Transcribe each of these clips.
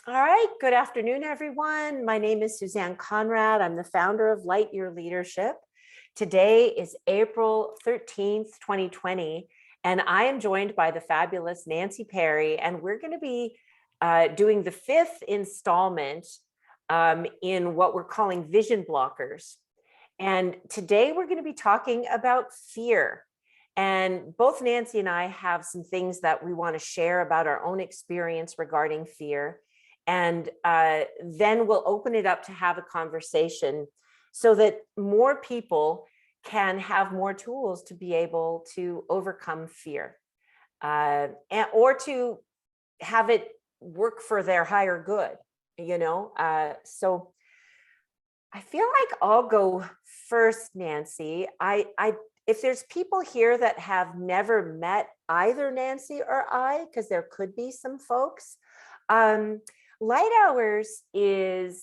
All right, good afternoon, everyone. My name is Susanne Conrad. I'm the founder of Lightyear Leadership. Today is April 13th, 2020, and I am joined by the fabulous Nancy Perry, and we're going to be doing the fifth installment in what we're calling vision blockers. And today we're going to be talking about fear. And both Nancy and I have some things that we want to share about our own experience regarding fear. And then we'll open it up to have a conversation so that more people can have more tools to be able to overcome fear or to have it work for their higher good, So I feel like I'll go first, Nancy. If there's people here that have never met either Nancy or I, because there could be some folks, Lighthours is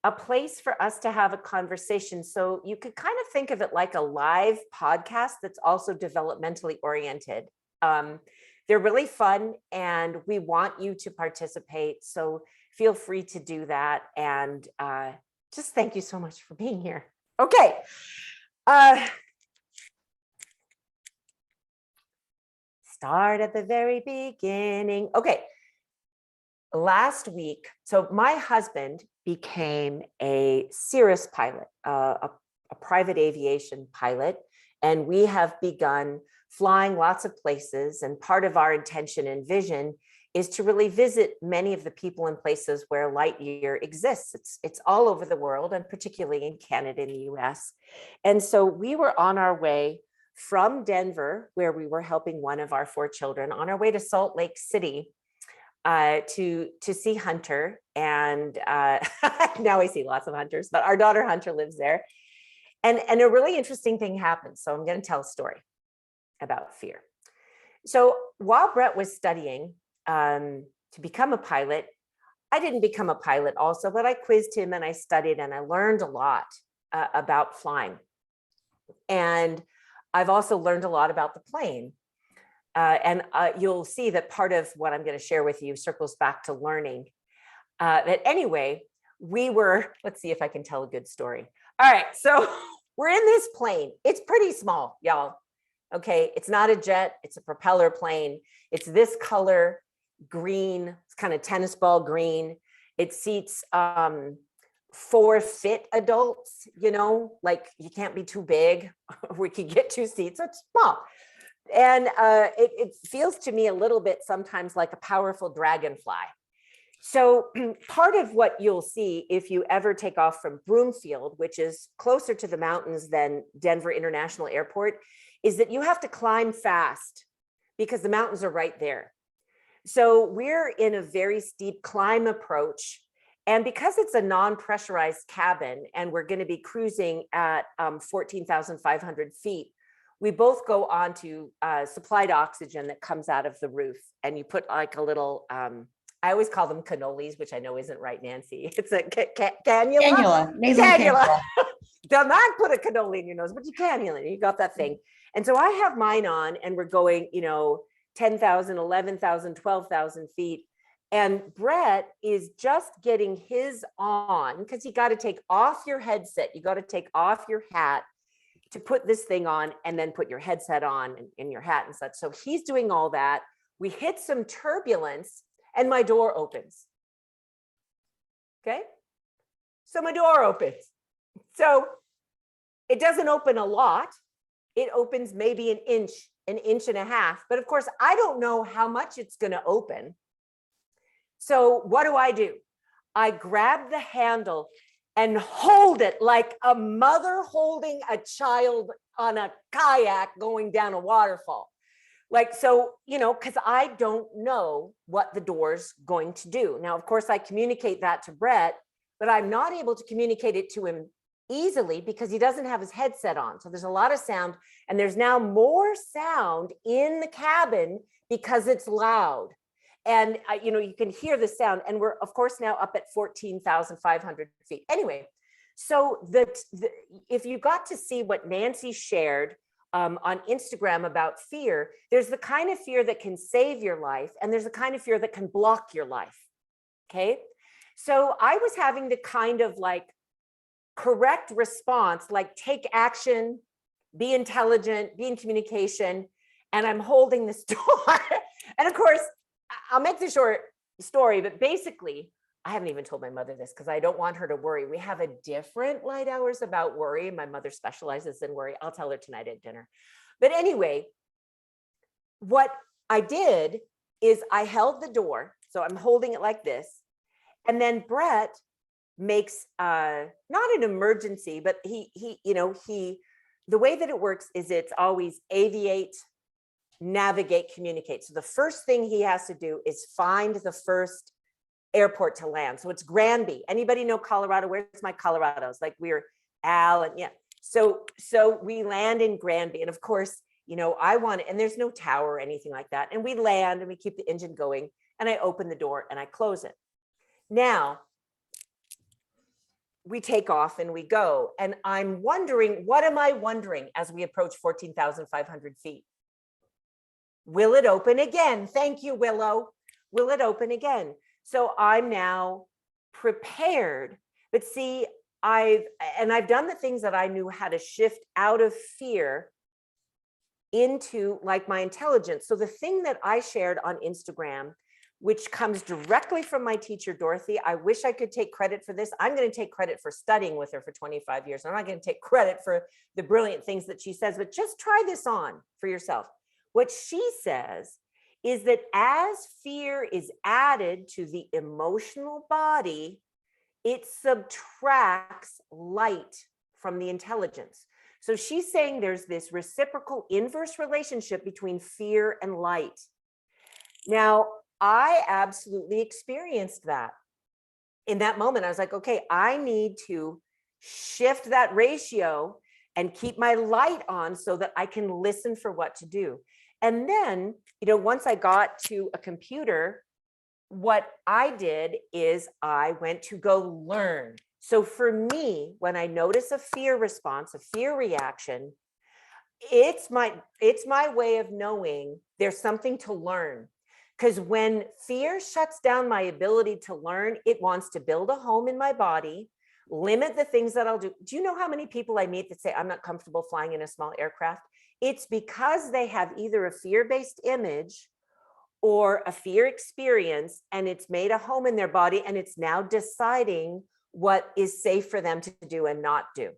a place for us to have a conversation. So you could kind of think of it like a live podcast that's also developmentally oriented. They're really fun and we want you to participate. So feel free to do that. And just thank you so much for being here. Okay. Start at the very beginning. Okay. Last week, so my husband became a Cirrus pilot, a private aviation pilot, and we have begun flying lots of places. And part of our intention and vision is to really visit many of the people and places where Lightyear exists. It's all over the world, and particularly in Canada and the US. And so we were on our way from Denver, where we were helping one of our 4 children, on our way to Salt Lake City to see Hunter. And now I see lots of Hunters, but our daughter Hunter lives there. And a really interesting thing happened. So I'm going to tell a story about fear. So while Brett was studying to become a pilot, I didn't become a pilot also, but I quizzed him and I studied and I learned a lot about flying. And I've also learned a lot about the plane. And you'll see that part of what I'm going to share with you circles back to learning. But anyway, let's see if I can tell a good story. All right, so we're in this plane. It's pretty small, y'all. Okay, it's not a jet, it's a propeller plane. It's this color, green, it's kind of tennis ball green. It seats 4 fit adults, like you can't be too big. We could get 2 seats, so it's small. And it feels to me a little bit sometimes like a powerful dragonfly. So part of what you'll see if you ever take off from Broomfield, which is closer to the mountains than Denver International Airport, is that you have to climb fast because the mountains are right there. So we're in a very steep climb approach. And because it's a non-pressurized cabin and we're going to be cruising at 14,500 feet, we both go on to supplied oxygen that comes out of the roof. And you put like a little, I always call them cannolis, which I know isn't right, Nancy. It's a cannula. Cannula, nasal cannula. Do not put a cannoli in your nose, but you cannula, you got that thing. And so I have mine on and we're going, 10,000, 11,000, 12,000 feet. And Brett is just getting his on because you got to take off your headset. You got to take off your hat to put this thing on and then put your headset on and your hat and such. So he's doing all that. We hit some turbulence and my door opens. Okay. So my door opens. So it doesn't open a lot. It opens maybe an inch and a half. But of course, I don't know how much it's going to open. So what do? I grab the handle and hold it like a mother holding a child on a kayak going down a waterfall. Like, so, because I don't know what the door's going to do. Now, of course, I communicate that to Brett, but I'm not able to communicate it to him easily because he doesn't have his headset on. So there's a lot of sound, and there's now more sound in the cabin because it's loud. And, you can hear the sound, and we're, of course, now up at 14,500 feet. Anyway, so if you got to see what Nancy shared on Instagram about fear, there's the kind of fear that can save your life, and there's the kind of fear that can block your life. Okay. So I was having the kind of like correct response, like take action, be intelligent, be in communication. And I'm holding this door. And of course, I'll make the short story, but basically, I haven't even told my mother this because I don't want her to worry. We have a different light hours about worry. My mother specializes in worry. I'll tell her tonight at dinner. But anyway, what I did is I held the door. So I'm holding it like this. And then Brett makes not an emergency, but the way that it works is it's always aviate, navigate, communicate. So the first thing he has to do is find the first airport to land. So it's Granby. Anybody know Colorado? Where's my Colorados? Like we're Al and yeah. So we land in Granby. And of course, I want it, and there's no tower or anything like that. And we land and we keep the engine going. And I open the door and I close it. Now, we take off and we go. And I'm wondering, what am I wondering as we approach 14,500 feet? Will it open again? Thank you, Willow. Will it open again? So I'm now prepared. But see, I've done the things that I knew how to shift out of fear into like my intelligence. So the thing that I shared on Instagram, which comes directly from my teacher, Dorothy, I wish I could take credit for this. I'm going to take credit for studying with her for 25 years. I'm not going to take credit for the brilliant things that she says, but just try this on for yourself. What she says is that as fear is added to the emotional body, it subtracts light from the intelligence. So she's saying there's this reciprocal inverse relationship between fear and light. Now, I absolutely experienced that. In that moment, I was like, okay, I need to shift that ratio and keep my light on so that I can listen for what to do. And then, once I got to a computer, what I did is I went to go learn. So for me, when I notice a fear response, a fear reaction, it's my way of knowing there's something to learn. Because when fear shuts down my ability to learn, it wants to build a home in my body, limit the things that I'll do. Do you know how many people I meet that say, I'm not comfortable flying in a small aircraft? It's because they have either a fear-based image or a fear experience, and it's made a home in their body, and it's now deciding what is safe for them to do and not do.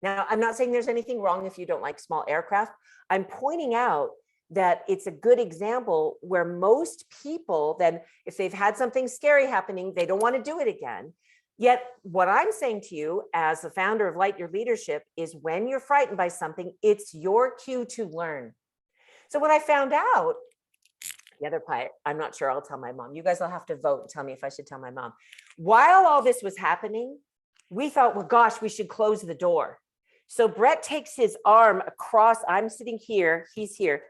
Now, I'm not saying there's anything wrong if you don't like small aircraft. I'm pointing out that it's a good example where most people, then if they've had something scary happening, they don't want to do it again. Yet what I'm saying to you as the founder of Lightyear Leadership is when you're frightened by something, it's your cue to learn. So what I found out, the other part, I'm not sure, I'll tell my mom. You guys will have to vote and tell me if I should tell my mom. While all this was happening, we thought, well, gosh, we should close the door. So Brett takes his arm across, I'm sitting here, he's here,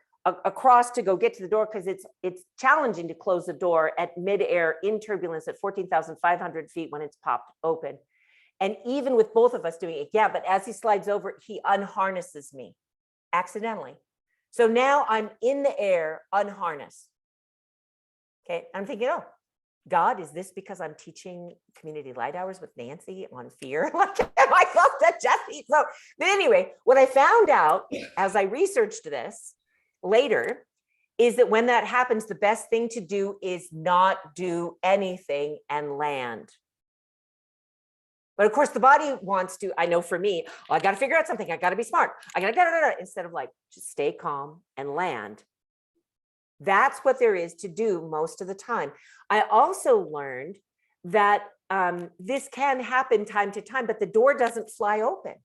across to go get to the door because it's challenging to close the door at midair in turbulence at 14,500 feet when it's popped open. And even with both of us doing it, yeah, but as he slides over, he unharnesses me accidentally. So now I'm in the air, unharnessed. Okay, I'm thinking, oh, God, is this because I'm teaching community light hours with Nancy on fear? Like, am I close to Jesse? So, but anyway, what I found out as I researched this later is that when that happens, the best thing to do is not do anything and land. But of course, the body wants to, I know for me, I got to figure out something. I got to be smart. I got to, instead of like, just stay calm and land. That's what there is to do most of the time. I also learned that this can happen time to time, but the door doesn't fly open.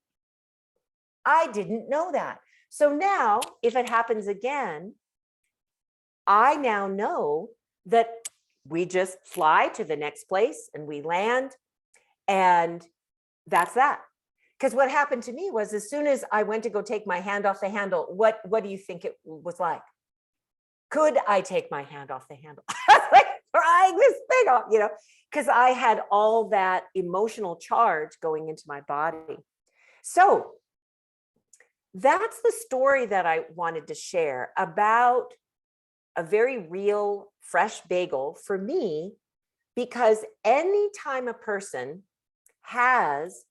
I didn't know that. So now if it happens again, I now know that we just fly to the next place and we land, and that's that. Because what happened to me was as soon as I went to go take my hand off the handle, what do you think it was like? Could I take my hand off the handle? I was like trying this thing off, because I had all that emotional charge going into my body. So that's the story that I wanted to share about a very real fresh bagel for me Because anytime a person has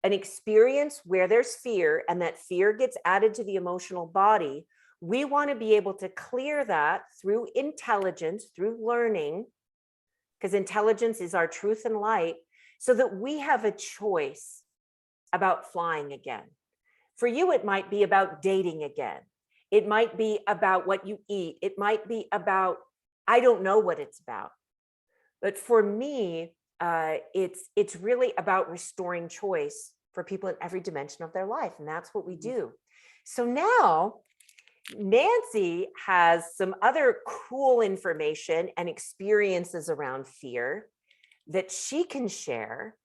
an experience where there's fear and that fear gets added to the emotional body, we want to be able to clear that through intelligence, through learning, because intelligence is our truth and light, so that we have a choice about flying again. For you, it might be about dating again. It might be about what you eat. It might be about, I don't know what it's about. But for me, it's really about restoring choice for people in every dimension of their life. And that's what we do. So now Nancy has some other cool information and experiences around fear that she can share.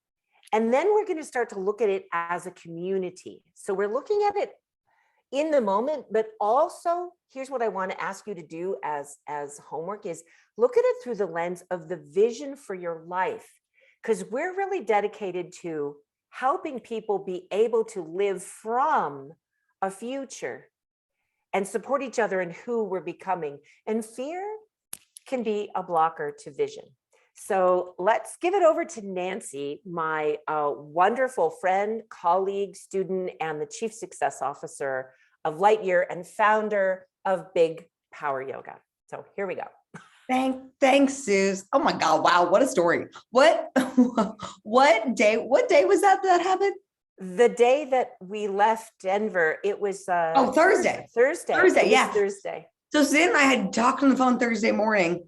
And then we're going to start to look at it as a community. So we're looking at it in the moment, but also here's what I want to ask you to do as homework is look at it through the lens of the vision for your life, because we're really dedicated to helping people be able to live from a future and support each other in who we're becoming. And fear can be a blocker to vision. So let's give it over to Nancy, my wonderful friend, colleague, student, and the Chief Success Officer of Lightyear and founder of Big Power Yoga. So here we go. Thanks, Suze. Oh my God. Wow. What a story. What day was that happened? The day that we left Denver, it was Thursday. Yeah. Thursday. So Susanne and I had talked on the phone Thursday morning.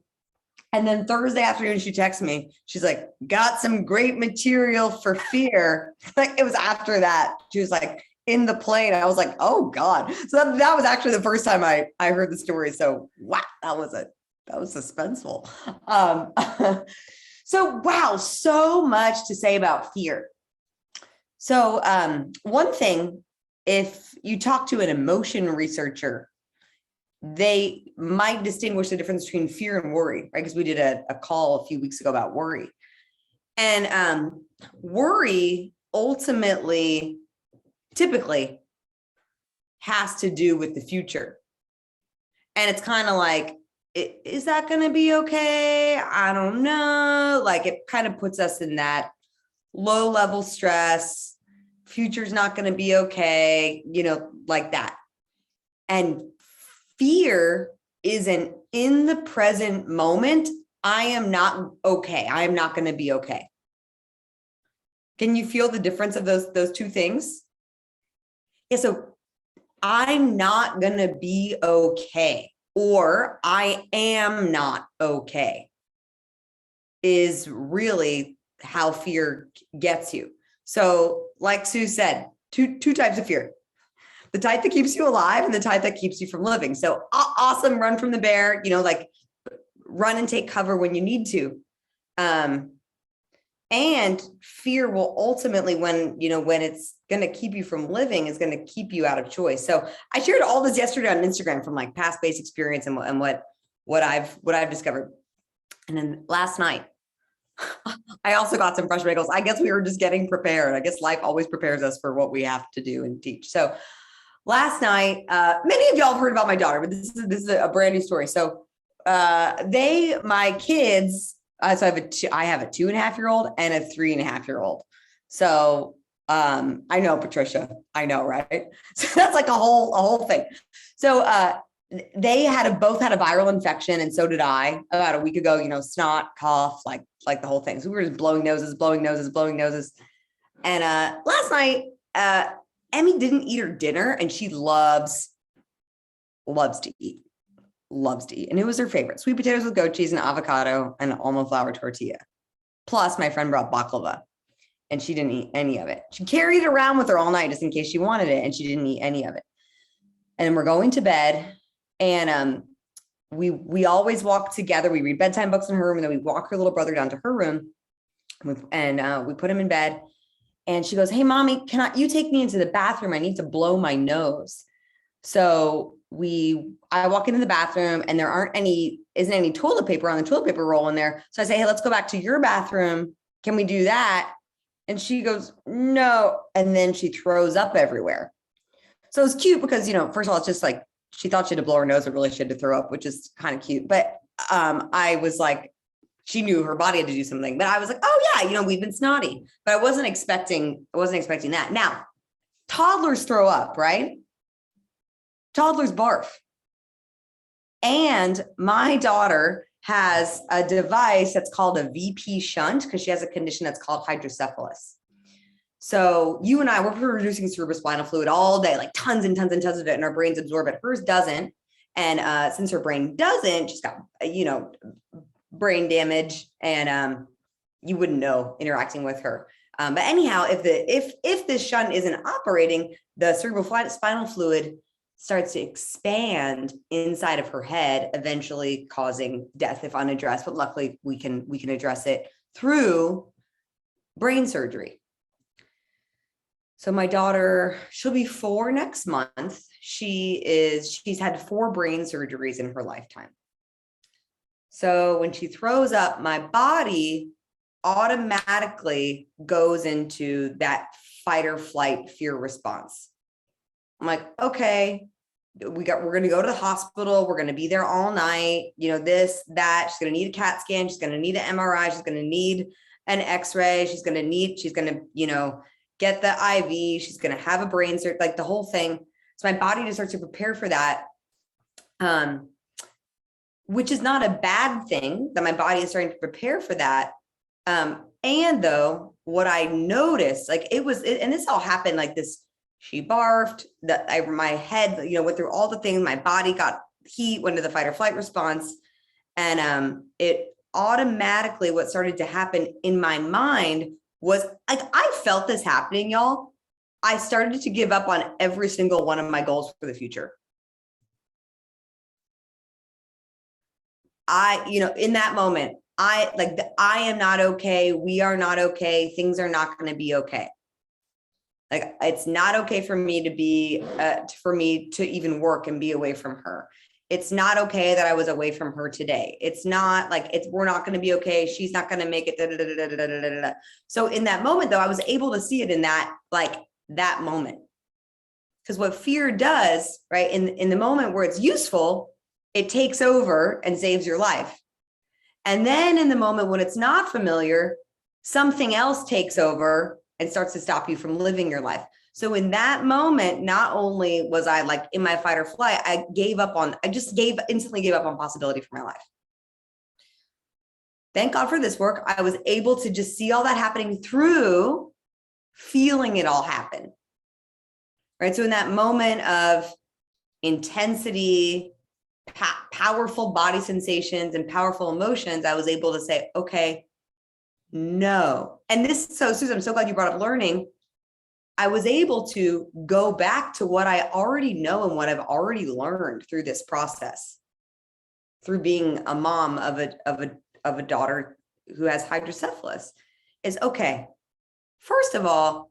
And then Thursday afternoon, she texted me. She's like, got some great material for fear. Like it was after that. She was like in the plane. I was like, oh God. So that was actually the first time I heard the story. So wow, that was suspenseful. So wow, so much to say about fear. So one thing, if you talk to an emotion researcher, they might distinguish the difference between fear and worry, right? Because we did a call a few weeks ago about worry. And worry ultimately, typically has to do with the future. And it's kind of like, is that going to be okay? I don't know. Like it kind of puts us in that low level stress, future's not going to be okay, like that. And fear is an in the present moment. I am not okay. I am not going to be okay. Can you feel the difference of those two things? Yeah. So I'm not going to be okay, or I am not okay is really how fear gets you. So like Sue said, two types of fear. The type that keeps you alive and the type that keeps you from living. So awesome, run from the bear, like run and take cover when you need to. And fear will ultimately, when it's going to keep you from living, is going to keep you out of choice. So I shared all this yesterday on Instagram from like past based experience and what I've discovered. And then last night, I also got some fresh bagels. I guess we were just getting prepared. I guess life always prepares us for what we have to do and teach. So last night, many of y'all have heard about my daughter, but this is a brand new story. So my kids, so I have a 2.5-year-old and a 3.5-year-old. So I know, Patricia, I know, right? So that's like a whole thing. So they both had a viral infection, and so did I about a week ago, snot, cough, like the whole thing. So we were just blowing noses. And last night, Emmy didn't eat her dinner, and she loves to eat. And it was her favorite: sweet potatoes with goat cheese and avocado and almond flour tortilla. Plus my friend brought baklava, and she didn't eat any of it. She carried it around with her all night just in case she wanted it, and she didn't eat any of it. And then we're going to bed, and we always walk together. We read bedtime books in her room, and then we walk her little brother down to her room, and we put him in bed. And she goes, "Hey, mommy, you take me into the bathroom? I need to blow my nose." So I walk into the bathroom, and there isn't any toilet paper on the toilet paper roll in there. So I say, "Hey, let's go back to your bathroom. Can we do that?" And she goes, "No." And then she throws up everywhere. So it's cute because, first of all, it's just like, she thought she had to blow her nose, but really she had to throw up, which is kind of cute. But I was like, she knew her body had to do something, but I was like, oh yeah, you know, we've been snotty, but I wasn't expecting that. Now, toddlers throw up, right? Toddlers barf. And my daughter has a device that's called a VP shunt because she has a condition that's called hydrocephalus. So you and I, we're producing cerebrospinal fluid all day, like tons and tons and tons of it, and our brains absorb it. Hers doesn't. And since her brain doesn't, she's got, you know, brain damage, and you wouldn't know interacting with her. But anyhow, if this shunt isn't operating, the cerebrospinal fluid starts to expand inside of her head, eventually causing death if unaddressed. But luckily, we can address it through brain surgery. So my daughter, she'll be 4 next month. She's had 4 brain surgeries in her lifetime. So when she throws up, my body automatically goes into that fight or flight fear response. I'm like, okay, we're going to go to the hospital. We're going to be there all night. You know, this, that. She's going to need a CAT scan. She's going to need an MRI. She's going to need an X-ray. She's going to, you know, get the IV. She's going to have a brain surgery, like the whole thing. So my body just starts to prepare for that, which is not a bad thing that my body is starting to prepare for that. And though what I noticed, like and this all happened like this. She barfed, my head, you know, went through all the things. My body got heat, went into the fight or flight response. And it automatically, what started to happen in my mind was like, I felt this happening, y'all. I started to give up on every single one of my goals for the future. You know, in that moment, I am not okay. We are not okay. Things are not going to be okay. Like, it's not okay for me to even work and be away from her. It's not okay that I was away from her today. It's not like we're not going to be okay. She's not going to make it. So in that moment though, I was able to see it in that moment. Because what fear does, right, in the moment where it's useful, it takes over and saves your life. And then in the moment when it's not familiar, something else takes over and starts to stop you from living your life. So in that moment, not only was I like in my fight or flight, I instantly gave up on possibility for my life. Thank God for this work. I was able to just see all that happening through feeling it all happen. Right. So in that moment of intensity, powerful body sensations and powerful emotions, I was able to say, okay, no. And so Susan, I'm so glad you brought up learning. I was able to go back to what I already know and what I've already learned through this process, through being a mom of a daughter who has hydrocephalus, is okay. First of all,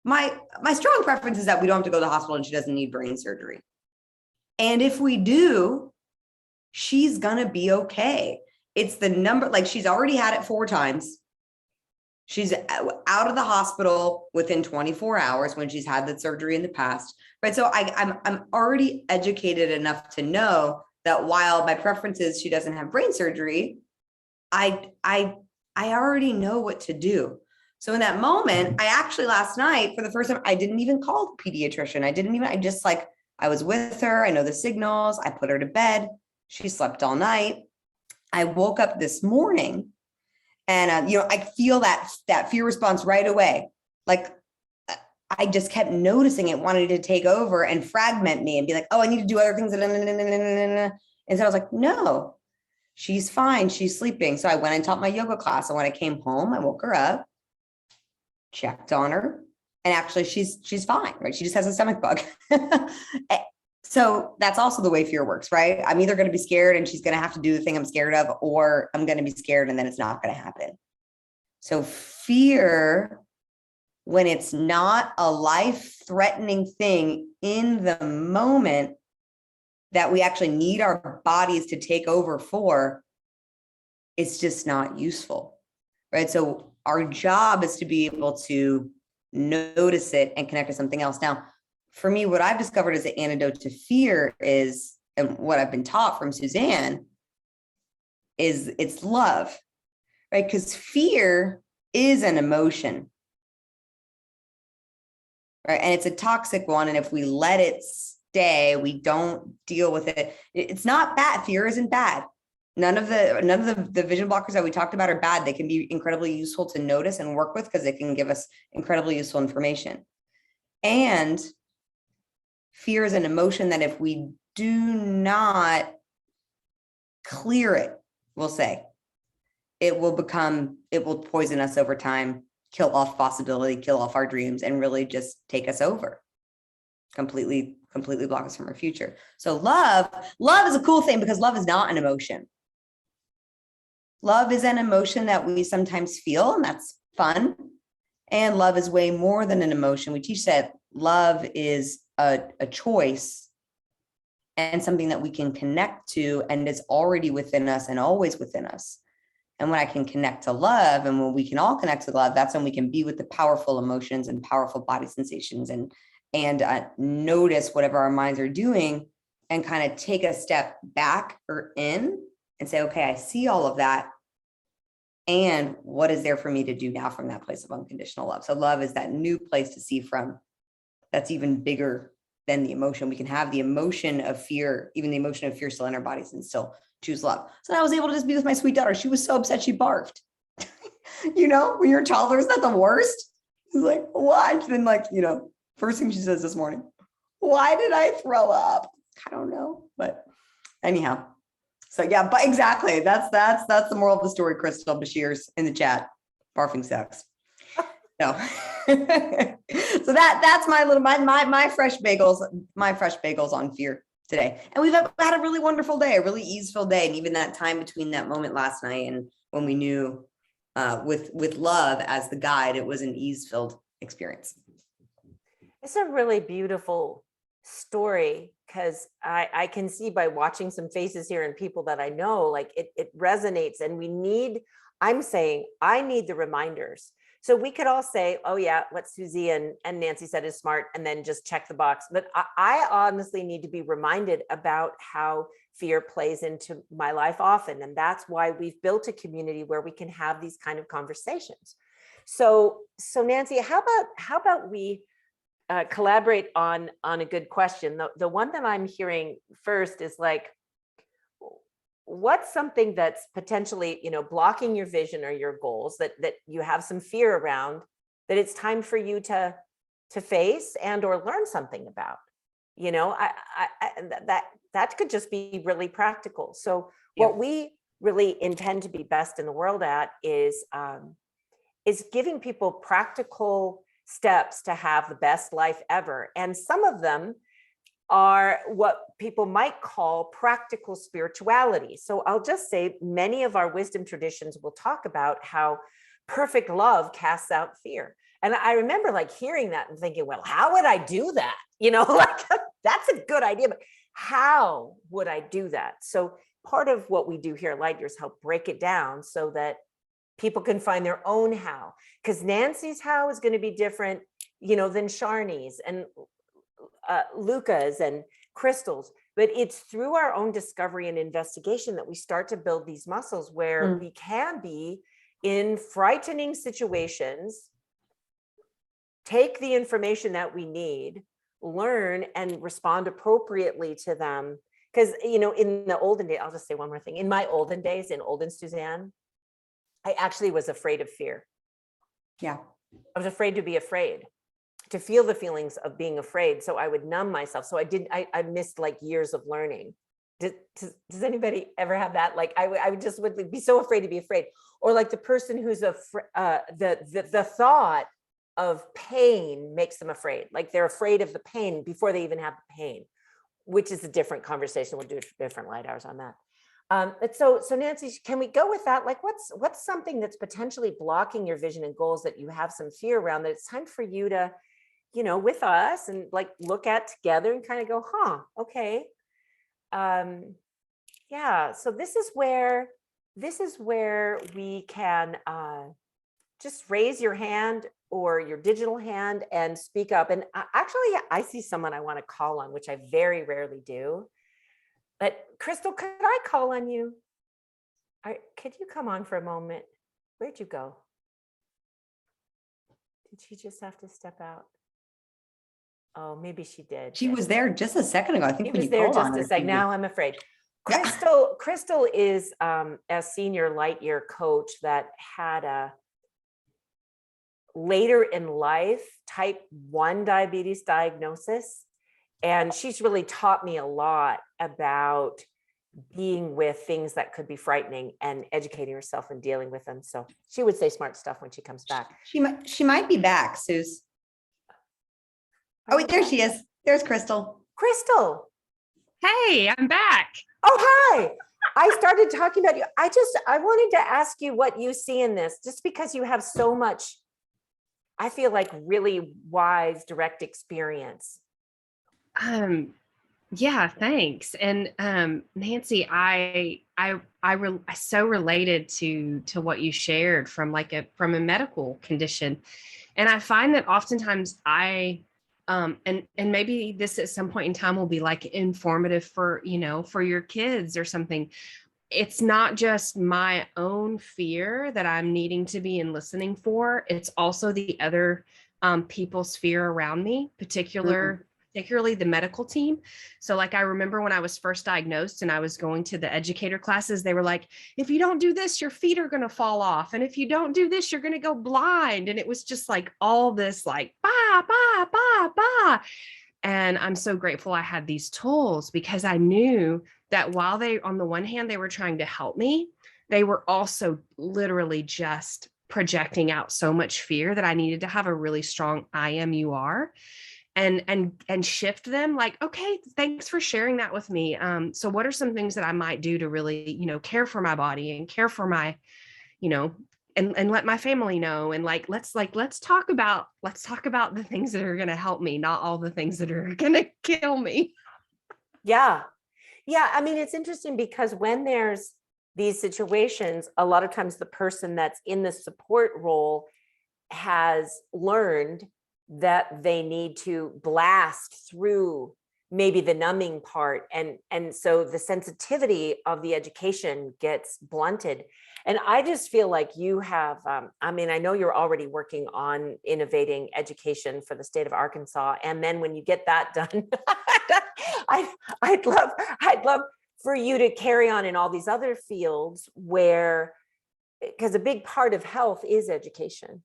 my strong preference is that we don't have to go to the hospital and she doesn't need brain surgery. And if we do, she's gonna be okay. It's the number, like she's already had it 4 times. She's out of the hospital within 24 hours when she's had the surgery in the past, right? So I'm already educated enough to know that while my preference is she doesn't have brain surgery, I already know what to do. So in that moment, I actually last night, for the first time, I didn't even call the pediatrician. I was with her. I know the signals. I put her to bed. She slept all night. I woke up this morning and, you know, I feel that fear response right away. Like I just kept noticing it wanted to take over and fragment me and be like, oh, I need to do other things. And so I was like, no, she's fine. She's sleeping. So I went and taught my yoga class. And when I came home, I woke her up, checked on her, and actually she's fine, right? She just has a stomach bug. So that's also the way fear works, right? I'm either going to be scared and she's going to have to do the thing I'm scared of, or I'm going to be scared and then it's not going to happen. So fear, when it's not a life-threatening thing in the moment that we actually need our bodies to take over for, it's just not useful, right? So our job is to be able to notice it and connect to something else. Now, for me, what I've discovered as an antidote to fear is, and what I've been taught from Susanne, is it's love, right? Because fear is an emotion, right? And it's a toxic one. And if we let it stay, we don't deal with it. It's not bad. Fear isn't bad. None of the vision blockers that we talked about are bad. They can be incredibly useful to notice and work with because they can give us incredibly useful information. And fear is an emotion that if we do not clear it, we'll say, it will poison us over time, kill off possibility, kill off our dreams, and really just take us over. Completely block us from our future. So love is a cool thing because love is not an emotion. Love is an emotion that we sometimes feel, and that's fun. And love is way more than an emotion. We teach that love is a choice and something that we can connect to, and is already within us and always within us. And when I can connect to love, and when we can all connect to love, that's when we can be with the powerful emotions and powerful body sensations and notice whatever our minds are doing and kind of take a step back or in and say, okay, I see all of that. And what is there for me to do now from that place of unconditional love? So love is that new place to see from that's even bigger than the emotion. We can have the emotion of fear, even the emotion of fear still in our bodies, and still choose love. So I was able to just be with my sweet daughter. She was so upset she barfed. When you're a toddler, isn't that the worst? She's like, what? And then first thing she says this morning, why did I throw up? I don't know. But anyhow. So yeah, but exactly. That's the moral of the story, Crystal Bashir's in the chat. Barfing sucks. No. So that's my fresh bagels on fear today. And we've had a really wonderful day, a really easeful day. And even that time between that moment last night and when we knew with love as the guide, it was an ease-filled experience. It's a really beautiful story because I can see by watching some faces here and people that I know, like it resonates, and I'm saying I need the reminders. So we could all say, oh yeah, what Susie and Nancy said is smart, and then just check the box. But I honestly need to be reminded about how fear plays into my life often. And that's why we've built a community where we can have these kind of conversations. So Nancy, how about we collaborate on a good question? The one that I'm hearing first is like, what's something that's potentially, blocking your vision or your goals that you have some fear around, that it's time for you to face and or learn something about? That could just be really practical. So what we really intend to be best in the world at is giving people practical steps to have the best life ever. And some of them are what people might call practical spirituality. So I'll just say many of our wisdom traditions will talk about how perfect love casts out fear. And I remember hearing that and thinking, well, how would I do that? That's a good idea, but how would I do that? So part of what we do here at Lightyear is help break it down so that people can find their own how, because Nancy's how is going to be different, than Sharni's and Luca's and Crystal's. But it's through our own discovery and investigation that we start to build these muscles where we can be in frightening situations, take the information that we need, learn and respond appropriately to them. Because, in the olden days, I'll just say one more thing. In my olden days, in olden Susanne, I actually was afraid of fear. Yeah. I was afraid to be afraid, to feel the feelings of being afraid. So I would numb myself. So I missed years of learning. Does anybody ever have that? I would be so afraid to be afraid. Or the person who's the thought of pain makes them afraid. They're afraid of the pain before they even have the pain, which is a different conversation. We'll do different Lighthours on that. So Nancy, can we go with that? What's something that's potentially blocking your vision and goals that you have some fear around, that it's time for you to, with us and look at together and kind of go, okay. Yeah. So this is where we can just raise your hand or your digital hand and speak up. And actually, I see someone I want to call on, which I very rarely do. But Crystal, could I call on you? Could you come on for a moment? Where'd you go? Did she just have to step out? Oh, maybe she did. She was there just a second ago. I think She when was you there called on just her, a sec. she Now was- I'm afraid. Yeah. Crystal is a senior Lightyear coach that had a later in life type 1 diabetes diagnosis. And she's really taught me a lot about being with things that could be frightening and educating herself and dealing with them. So she would say smart stuff when she comes back. She might be back, Suze. Oh, wait, there she is. There's Crystal. Crystal. Hey, I'm back. Oh, hi. I started talking about you. I wanted to ask you what you see in this, just because you have so much, I feel like, really wise, direct experience. Yeah, thanks. And Nancy, I so related to what you shared from from a medical condition. And I find that oftentimes and maybe this at some point in time will be like informative for, for your kids or something. It's not just my own fear that I'm needing to be in listening for. It's also the other people's fear around me, particularly the medical team. So like, I remember when I was first diagnosed and I was going to the educator classes, they were like, if you don't do this, your feet are going to fall off. And if you don't do this, you're going to go blind. And it was just like all this like, bah, bah, bah, bah. And I'm so grateful I had these tools, because I knew that while they, on the one hand, they were trying to help me, they were also literally just projecting out so much fear that I needed to have a really strong I am, you are, and shift them like, okay, thanks for sharing that with me. So what are some things that I might do to really, care for my body and care for my, and let my family know. And let's talk about the things that are going to help me, not all the things that are going to kill me. Yeah. Yeah. I mean, it's interesting because when there's these situations, a lot of times the person that's in the support role has learned that they need to blast through maybe the numbing part. And so the sensitivity of the education gets blunted. And I just feel like you have, I mean, I know you're already working on innovating education for the state of Arkansas. And then when you get that done, I'd love for you to carry on in all these other fields where, because a big part of health is education,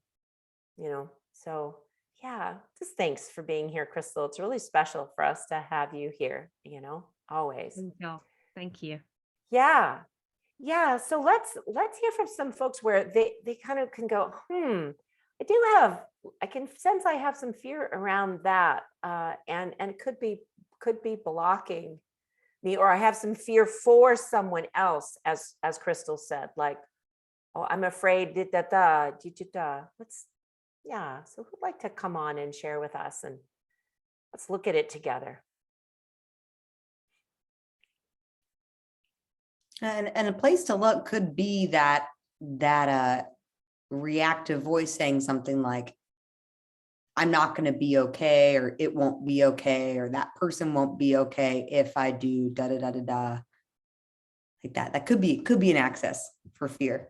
so yeah, just thanks for being here, Crystal. It's really special for us to have you here, always. Thank you. Yeah. Yeah. So let's hear from some folks where they kind of can go, I can sense I have some fear around that. And it could be blocking me, or I have some fear for someone else, as Crystal said, like, oh, I'm afraid yeah. So who'd like to come on and share with us, and let's look at it together. And a place to look could be that reactive voice saying something like, I'm not going to be okay, or it won't be okay, or that person won't be okay if I do da da da da da. Like that. That could be an access for fear.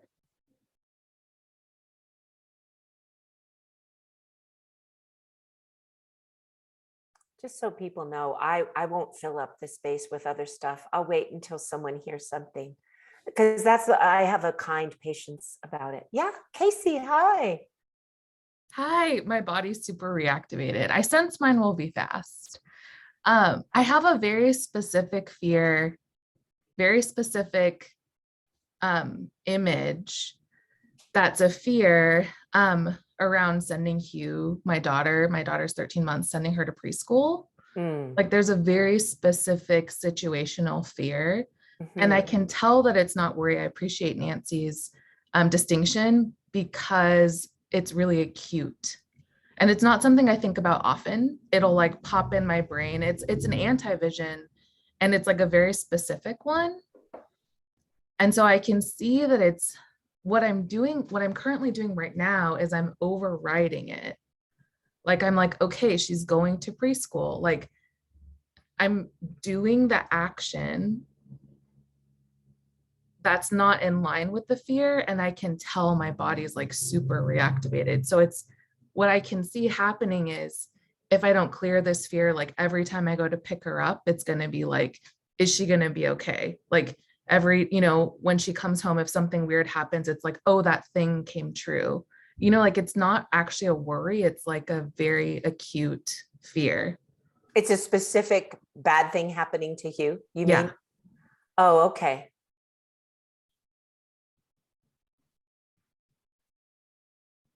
Just so people know, I won't fill up the space with other stuff. I'll wait until someone hears something, because I have a kind patience about it. Yeah, Casey, hi. Hi, my body's super reactivated. I sense mine will be fast. I have a very specific fear, very specific image that's a fear around sending Hugh, my daughter's 13 months, sending her to preschool. Like there's a very specific situational fear. And I can tell that it's not worry. I appreciate Nancy's distinction, because it's really acute. And it's not something I think about often. It'll like pop in my brain. It's an anti-vision, and it's like a very specific one. And so I can see that it's what I'm currently doing right now is I'm overriding it. Like, I'm like, okay, she's going to preschool. Like, I'm doing the action that's not in line with the fear. And I can tell my body's like super reactivated. So it's what I can see happening is if I don't clear this fear, like every time I go to pick her up, it's going to be like, is she going to be okay? Like every, when she comes home, if something weird happens, it's like, oh, that thing came true. Like it's not actually a worry. It's like a very acute fear. It's a specific bad thing happening to you, you Yeah. mean? Oh, okay.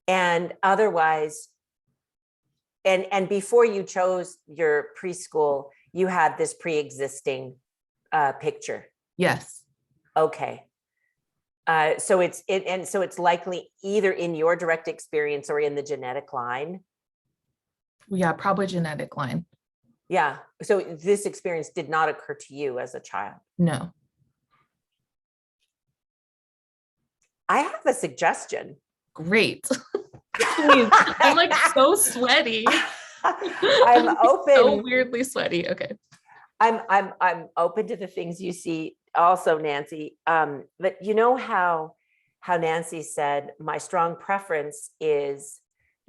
And otherwise, and before you chose your preschool, you had this pre-existing picture. Yes. Okay. So it's likely either in your direct experience or in the genetic line. Yeah, probably genetic line. Yeah. So this experience did not occur to you as a child. No. I have a suggestion. Great. Please. I'm like so sweaty. I'm open. So weirdly sweaty. Okay. I'm open to the things you see also, Nancy. But you know how Nancy said, my strong preference is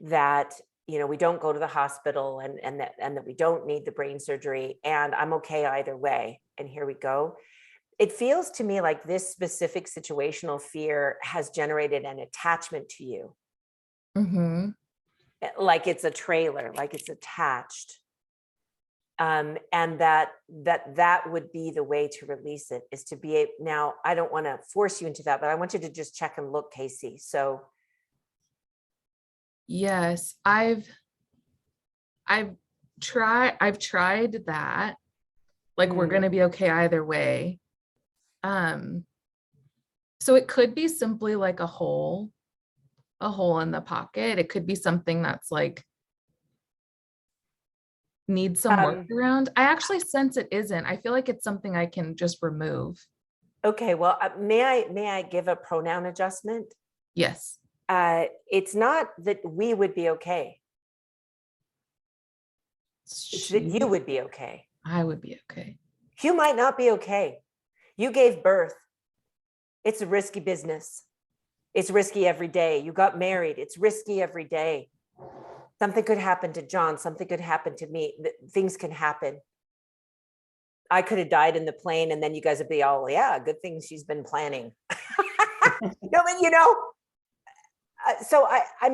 that, we don't go to the hospital and that we don't need the brain surgery, and I'm okay either way. And here we go. It feels to me like this specific situational fear has generated an attachment to you. Mm-hmm. Like it's a trailer, like it's attached. And that would be the way to release it, is to be now, I don't want to force you into that, but I want you to just check and look, Casey. So yes, I've tried that. Like we're going to be okay either way. So it could be simply like a hole in the pocket. It could be something that's like needs some work around. I actually sense it isn't. I feel like it's something I can just remove. Okay, well, may I give a pronoun adjustment? Yes. It's not that we would be okay. It's that you would be okay. I would be okay. You might not be okay. You gave birth. It's a risky business. It's risky every day. You got married. It's risky every day. Something could happen to John. Something could happen to me. Things can happen. I could have died in the plane, and then you guys would be all, yeah, good thing she's been planning. No, but so I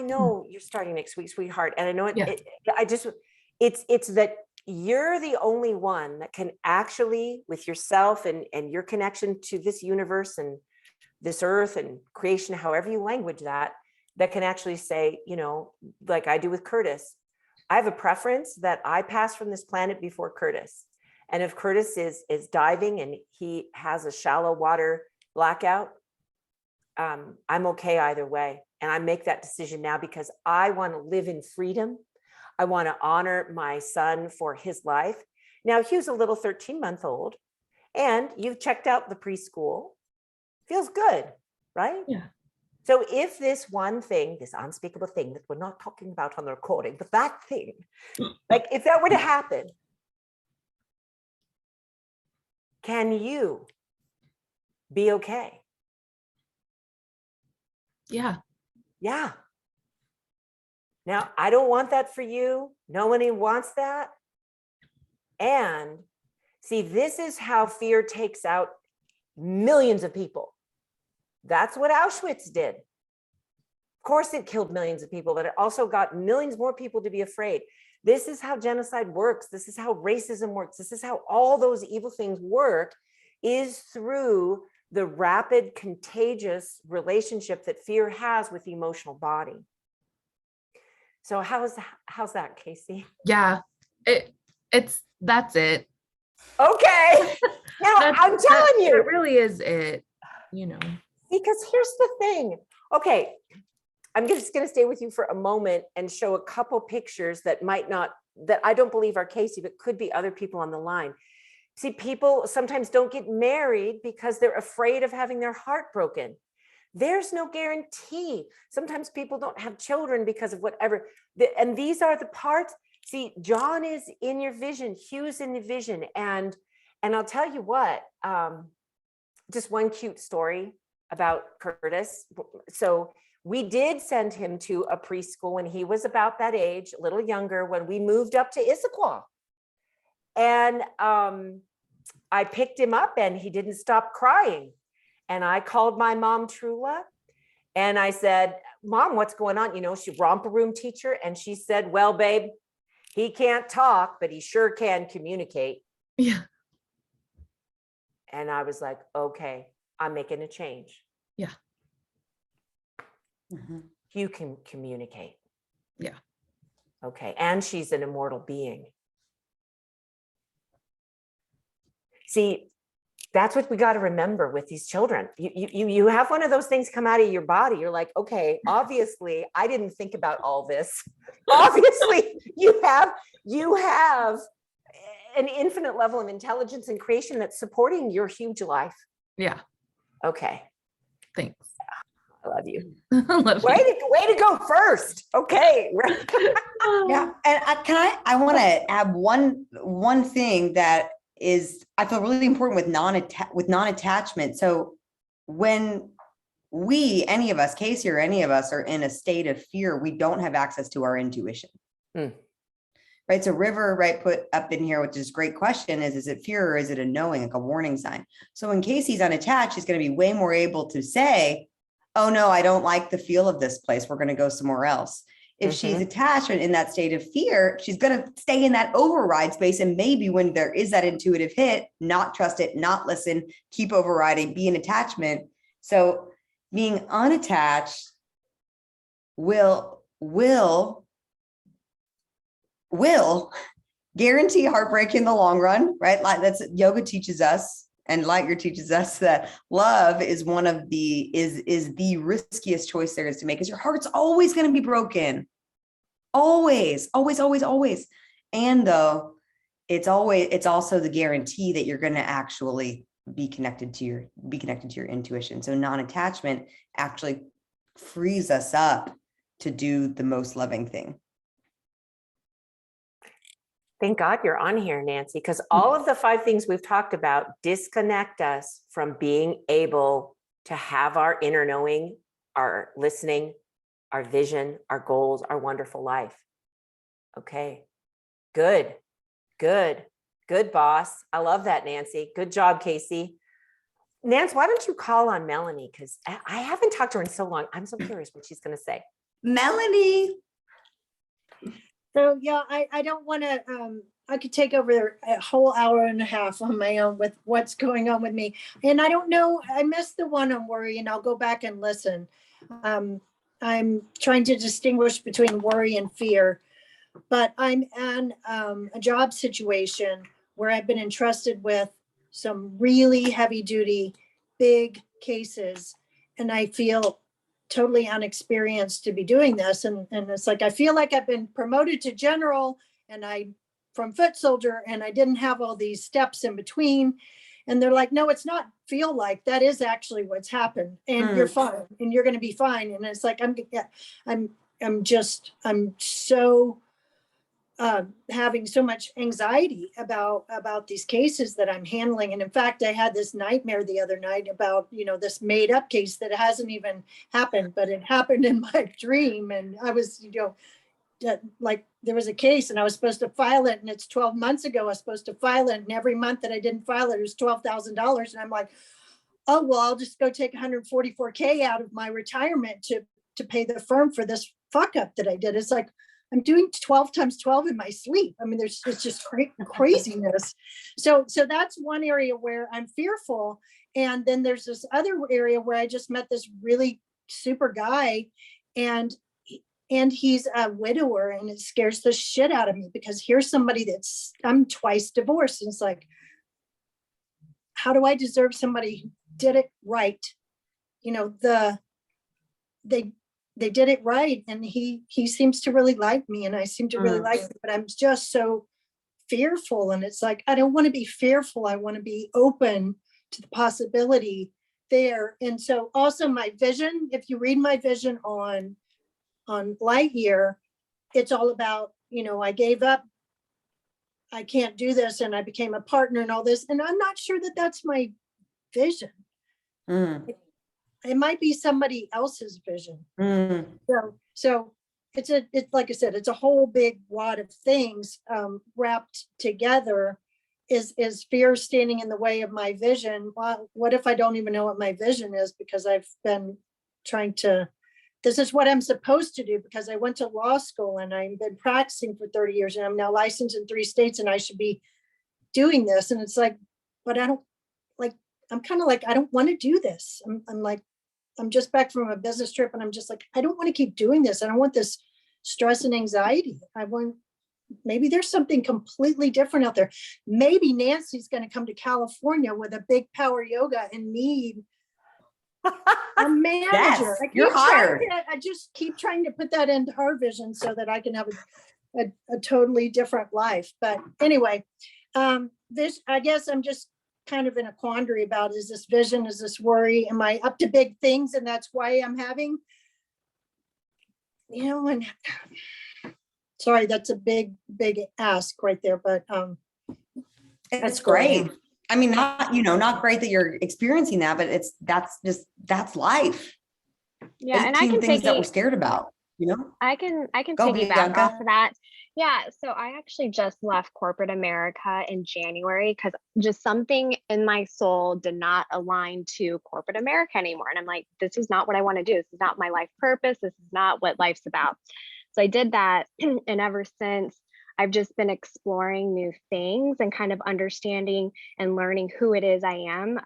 know you're starting next week, sweetheart. And I know it's that you're the only one that can actually, with yourself and your connection to this universe and this earth and creation, however you language that can actually say, like I do with Curtis, I have a preference that I pass from this planet before Curtis. And if Curtis is diving and he has a shallow water blackout, I'm okay either way. And I make that decision now because I want to live in freedom. I want to honor my son for his life. Now, Hugh's a little 13-month-old, and you've checked out the preschool. Feels good, right? Yeah. So if this one thing, this unspeakable thing that we're not talking about on the recording, but that thing, like if that were to happen, can you be okay? Yeah. Yeah. Now, I don't want that for you. Nobody wants that. And see, this is how fear takes out millions of people. That's what Auschwitz did. Of course, it killed millions of people, but it also got millions more people to be afraid. This is how genocide works. This is how racism works. This is how all those evil things work, is through the rapid, contagious relationship that fear has with the emotional body. So how's that, Casey? Yeah, that's it. Okay. Now I'm telling you, it really is it, because here's the thing. Okay, I'm just going to stay with you for a moment and show a couple pictures that I don't believe are Casey, but could be other people on the line. See, people sometimes don't get married because they're afraid of having their heart broken. There's no guarantee. Sometimes people don't have children because of whatever. And these are the parts. See, John is in your vision, Hugh's in the vision. And I'll tell you what, just one cute story about Curtis. So we did send him to a preschool when he was about that age, a little younger, when we moved up to Issaquah. And I picked him up and he didn't stop crying. And I called my mom, Trula, and I said, Mom, what's going on? You know, she's a romper room teacher. And she said, well, babe, he can't talk, but he sure can communicate. Yeah. And I was like, okay, I'm making a change. Yeah. You can communicate. Yeah. Okay. And she's an immortal being. See, that's what we got to remember with these children. You have one of those things come out of your body. You're like, okay, obviously I didn't think about all this. Obviously you have an infinite level of intelligence and creation that's supporting your huge life. Yeah. Okay. Thanks. I love you. Love Way you. to go first. Okay. Yeah. And I want to add one thing that is, I feel really important with non-attachment. So when any of us, Casey or any of us, are in a state of fear, we don't have access to our intuition. Right. So River, right, put up in here, which is a great question, is it fear or is it a knowing, like a warning sign? So when Casey's unattached, she's going to be way more able to say, oh no, I don't like the feel of this place. We're going to go somewhere else. If she's attached and in that state of fear, she's going to stay in that override space. And maybe when there is that intuitive hit, not trust it, not listen, keep overriding, be in attachment. So being unattached will guarantee heartbreak in the long run, right? Like that's yoga teaches us, and Lightyear teaches us that love is one of the is the riskiest choice there is to make, because your heart's always going to be broken. Always. And though it's also the guarantee that you're going to actually be connected to your intuition. So non-attachment actually frees us up to do the most loving thing. Thank God you're on here, Nancy, because all of the 5 things we've talked about disconnect us from being able to have our inner knowing, our listening, our vision, our goals, our wonderful life. Okay, good, boss. I love that, Nancy. Good job, Casey. Nance, why don't you call on Melanie? Because I haven't talked to her in so long. I'm so curious what she's going to say. Melanie. So yeah, I don't want to, I could take over a whole hour and a half on my own with what's going on with me. And I don't know, I missed the one on worry, and I'll go back and listen. I'm trying to distinguish between worry and fear, but I'm in a job situation where I've been entrusted with some really heavy duty, big cases. And I feel totally unexperienced to be doing this. And it's like, I feel like I've been promoted to general and from foot soldier, and I didn't have all these steps in between. And they're like, no, it's not feel like, that is actually what's happened, and you're fine and you're going to be fine. And it's like, I'm so having so much anxiety about these cases that I'm handling. And in fact, I had this nightmare the other night about, this made up case that hasn't even happened, but it happened in my dream. And I was, like there was a case and I was supposed to file it, and it's 12 months ago I was supposed to file it. And every month that I didn't file it, it was $12,000. And I'm like, oh, well, I'll just go take $144K out of my retirement to pay the firm for this fuck up that I did. It's like, I'm doing 12 times 12 in my sleep. I mean, it's just craziness. So that's one area where I'm fearful. And then there's this other area where I just met this really super guy, and he's a widower, and it scares the shit out of me, because here's somebody I'm twice divorced. And it's like, how do I deserve somebody who did it right? They did it right. And he seems to really like me, and I seem to really like him, but I'm just so fearful. And it's like, I don't want to be fearful. I want to be open to the possibility there. And so also my vision, if you read my vision on Lightyear, it's all about, I gave up, I can't do this, and I became a partner and all this. And I'm not sure that that's my vision. It might be somebody else's vision. Mm. So it's like I said, it's a whole big wad of things wrapped together. Is fear standing in the way of my vision? Well, what if I don't even know what my vision is, because I've been trying to, this is what I'm supposed to do because I went to law school and I've been practicing for 30 years and I'm now licensed in 3 states and I should be doing this. And it's like, but I don't like, I'm kind of like, I don't want to do this. I'm like, I'm just back from a business trip and I'm just like, I don't want to keep doing this. I don't want this stress and anxiety. Maybe there's something completely different out there. Maybe Nancy's going to come to California with a big power yoga and need a manager. Yes, you're hired. I just keep trying to put that into her vision so that I can have a totally different life. But anyway, I guess I'm just kind of in a quandary about, is this vision, is this worry? Am I up to big things? And that's why I'm having, and sorry, that's a big ask right there, but it's great. I mean, not great that you're experiencing that, but that's life. Yeah. And I can things that we're scared about, I can Go, piggyback Bianca. off of that. Yeah. So I actually just left corporate America in January because just something in my soul did not align to corporate America anymore. And I'm like, this is not what I want to do. This is not my life purpose. This is not what life's about. So I did that. And ever since, I've just been exploring new things and kind of understanding and learning who it is I am,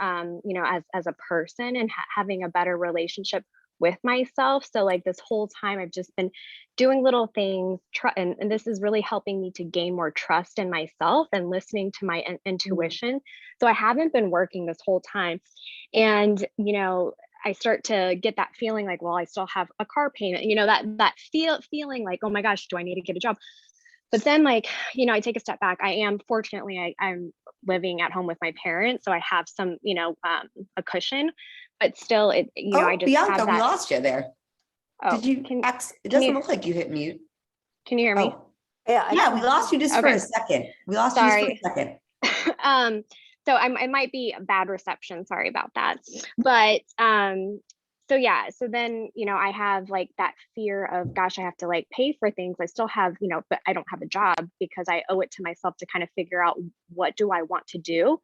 as a person and having a better relationship with myself. So like this whole time I've just been doing little things and this is really helping me to gain more trust in myself and listening to my intuition. So I haven't been working this whole time. And, I start to get that feeling like, well, I still have a car payment, that feeling like, oh my gosh, do I need to get a job? But then I take a step back. I'm living at home with my parents. So I have some, a cushion, but still I just Bianca, have that. we lost you there. Oh, Did you, it doesn't look like you hit mute. Can you hear me? Oh. Yeah, we lost you just for a second. Sorry. So it might be a bad reception. Sorry about that. But so then, I have like that fear of, gosh, I have to like pay for things. I still have, but I don't have a job because I owe it to myself to kind of figure out what do I want to do.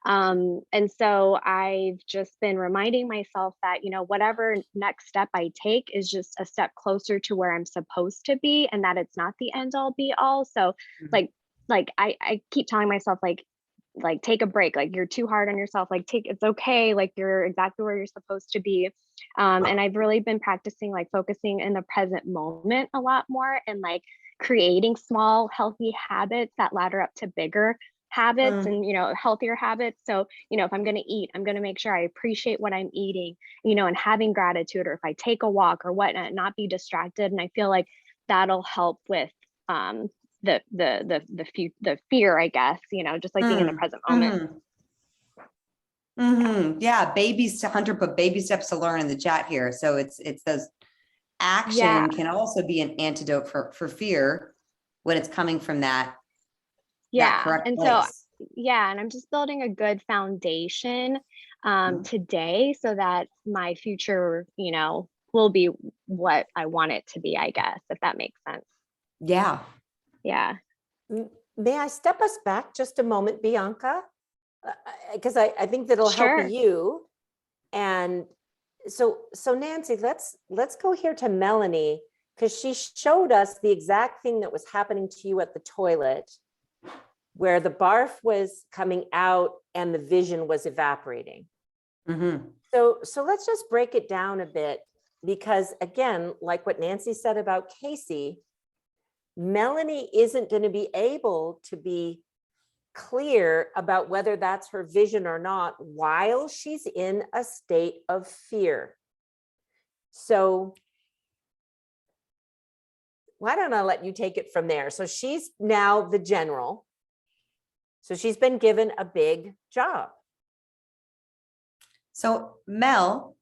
And so I've just been reminding myself that, whatever next step I take is just a step closer to where I'm supposed to be and that it's not the end all be all. So I keep telling myself like take a break, like you're too hard on yourself, it's okay, like you're exactly where you're supposed to be. And I've really been practicing like focusing in the present moment a lot more and like creating small healthy habits that ladder up to bigger habits and healthier habits. So if I'm going to eat, I'm going to make sure I appreciate what I'm eating, and having gratitude, or if I take a walk or whatnot, not be distracted. And I feel like that'll help with the fear, I guess, just like being in the present moment. Yeah, Hunter put baby steps to learn in the chat here. So it's those action can also be an antidote for fear when it's coming from that. Yeah. Correct and place. And I'm just building a good foundation today so that my future, will be what I want it to be, I guess, if that makes sense. Yeah. Yeah. May I step us back just a moment, Bianca? Because I think that'll help you. And so Nancy, let's go here to Melanie, because she showed us the exact thing that was happening to you at the toilet, where the barf was coming out and the vision was evaporating. So let's just break it down a bit, because again, like what Nancy said about Casey, Melanie isn't going to be able to be clear about whether that's her vision or not while she's in a state of fear. So why don't I let you take it from there? So she's now the general. So she's been given a big job. So Mel.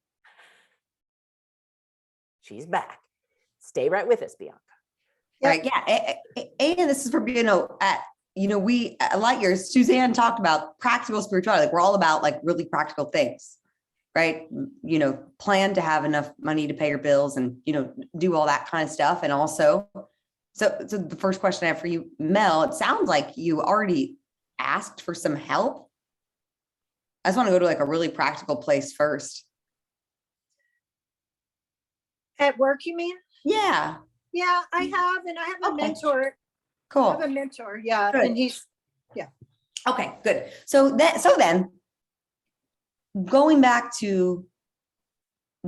She's back. Stay right with us, Bianca. Right. Yeah. And this is for, we at Lightyear, Susanne talked about practical spirituality. Like we're all about like really practical things. right? Plan to have enough money to pay your bills and, do all that kind of stuff. And also, so the first question I have for you, Mel, it sounds like you already asked for some help. I just want to go to like a really practical place first. At work, you mean? Yeah. Yeah, I have, and I have a Okay. mentor. Cool. I have a mentor, yeah, Good. and he's, Okay, good. So then going back to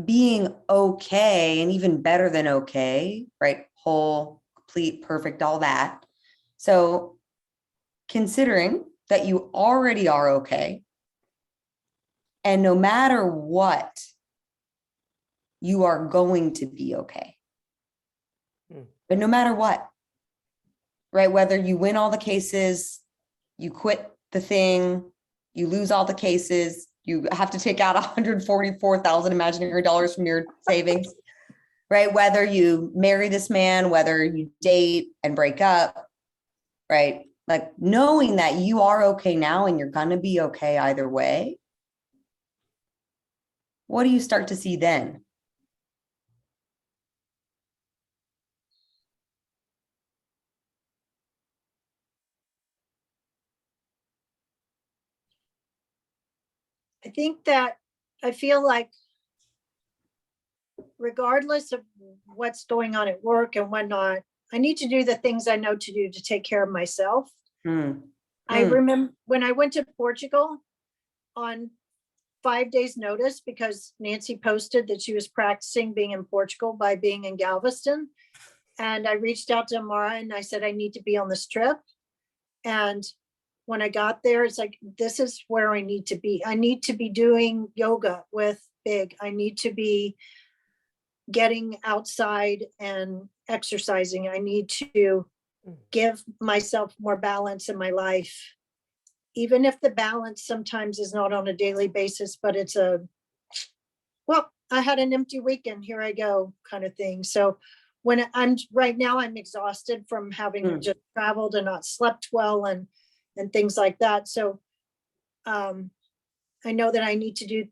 being okay and even better than okay, right? Whole, complete, perfect, all that. So considering that you already are okay, and no matter what, you are going to be okay. But no matter what, right? Whether you win all the cases, you quit the thing, you lose all the cases, you have to take out 144,000 imaginary dollars from your savings, right? Whether you marry this man, whether you date and break up, right? Like knowing that you are okay now and you're going to be okay either way. What do you start to see then? I think that I feel like regardless of what's going on at work and whatnot, I need to do the things I know to do to take care of myself. I remember when I went to Portugal on 5 days notice, because Nancy posted that she was practicing being in Portugal by being in Galveston. And I reached out to Amara and I said, I need to be on this trip. And when I got there, it's like, this is where I need to be. I need to be doing yoga with Big. I need to be getting outside and exercising. I need to give myself more balance in my life. Even if the balance sometimes is not on a daily basis, but it's well, I had an empty weekend, here I go kind of thing. So when right now, I'm exhausted from having just traveled and not slept well and things like that. So I know that I need to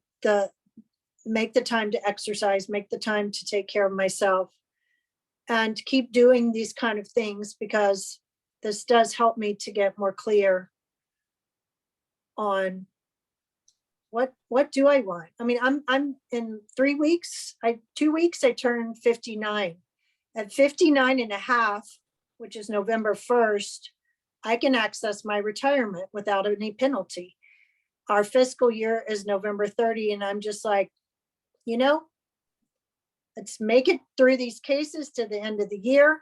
make the time to exercise, make the time to take care of myself, and keep doing these kind of things, because this does help me to get more clear on what do I want. I mean, I'm in 2 weeks, I turn 59. At 59 and a half, which is November 1st, I can access my retirement without any penalty. Our fiscal year is November 30, and I'm just like, let's make it through these cases to the end of the year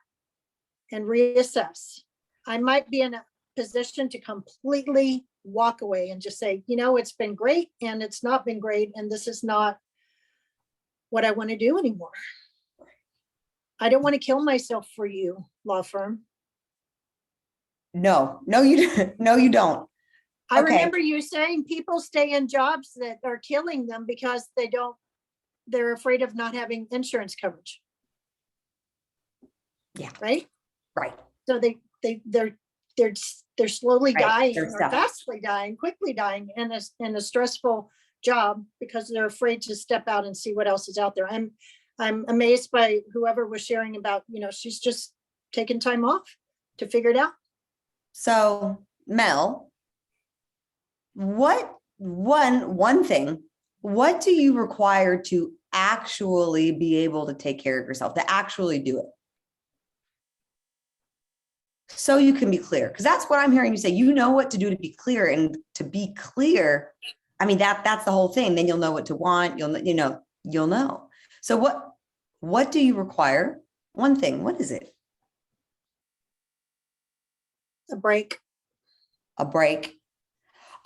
and reassess. I might be in a position to completely walk away and just say, it's been great and it's not been great, and this is not what I want to do anymore. I don't want to kill myself for you, law firm. No, you don't. I Okay. remember you saying people stay in jobs that are killing them because they're afraid of not having insurance coverage. Yeah. Right. Right. So they're slowly dying, They're or stuck. fastly dying, quickly dying in a stressful job because they're afraid to step out and see what else is out there. I'm amazed by whoever was sharing about, she's just taking time off to figure it out. So Mel, one thing, what do you require to actually be able to take care of yourself, to actually do it? So you can be clear, because that's what I'm hearing you say. You know what to do to be clear, and to be clear, I mean, that's the whole thing. Then you'll know what to want. You'll know. So what do you require? One thing, what is it? A break. A break.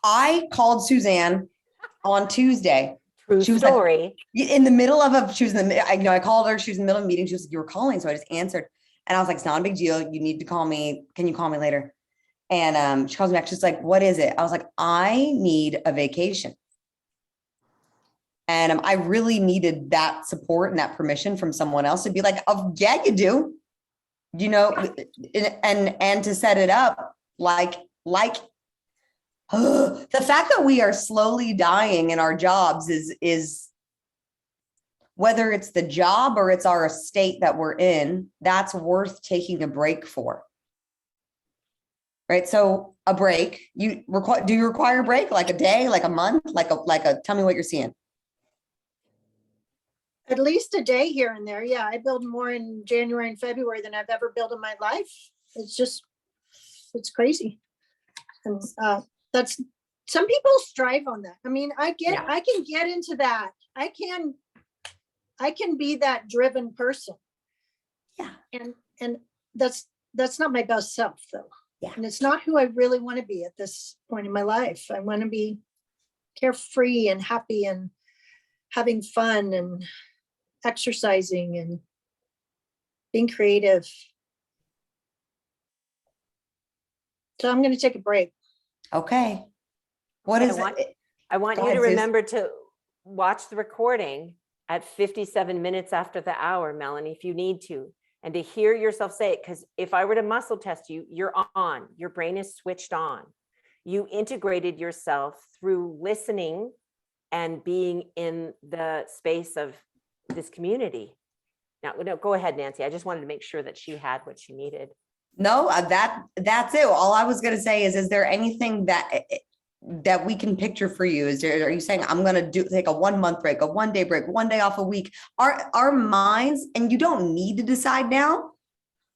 I called Susanne on Tuesday. True She was story. Like, in the middle of I called her. She was in the middle of a meeting. She was like, you were calling. So I just answered. And I was like, it's not a big deal. You need to call me. Can you call me later? And she calls me back. She's like, what is it? I was like, I need a vacation. And I really needed that support and that permission from someone else to be like, oh, yeah, you do. And to set it up like The fact that we are slowly dying in our jobs is whether it's the job or it's our estate that we're in, that's worth taking a break for. Right. So a break, do you require a break? Like a day, like a month, tell me what you're seeing. At least a day here and there. Yeah, I build more in January and February than I've ever built in my life. It's crazy. And that's, some people strive on that. I mean, I can get into that. I can be that driven person. Yeah. And that's not my best self though. Yeah. And it's not who I really want to be at this point in my life. I want to be carefree and happy and having fun and exercising and being creative. So I'm going to take a break. Okay. What is it? I want you to remember to watch the recording at 57 minutes after the hour, Melanie, if you need to, and to hear yourself say it. Because if I were to muscle test you, you're on, your brain is switched on. You integrated yourself through listening and being in the space of this community. Now, no, go ahead, Nancy. I just wanted to make sure that she had what she needed. No, that's it. All I was going to say is there anything that we can picture for you? Are you saying I'm going to take a 1 month break, a 1 day break, 1 day off a week? Our minds, and you don't need to decide now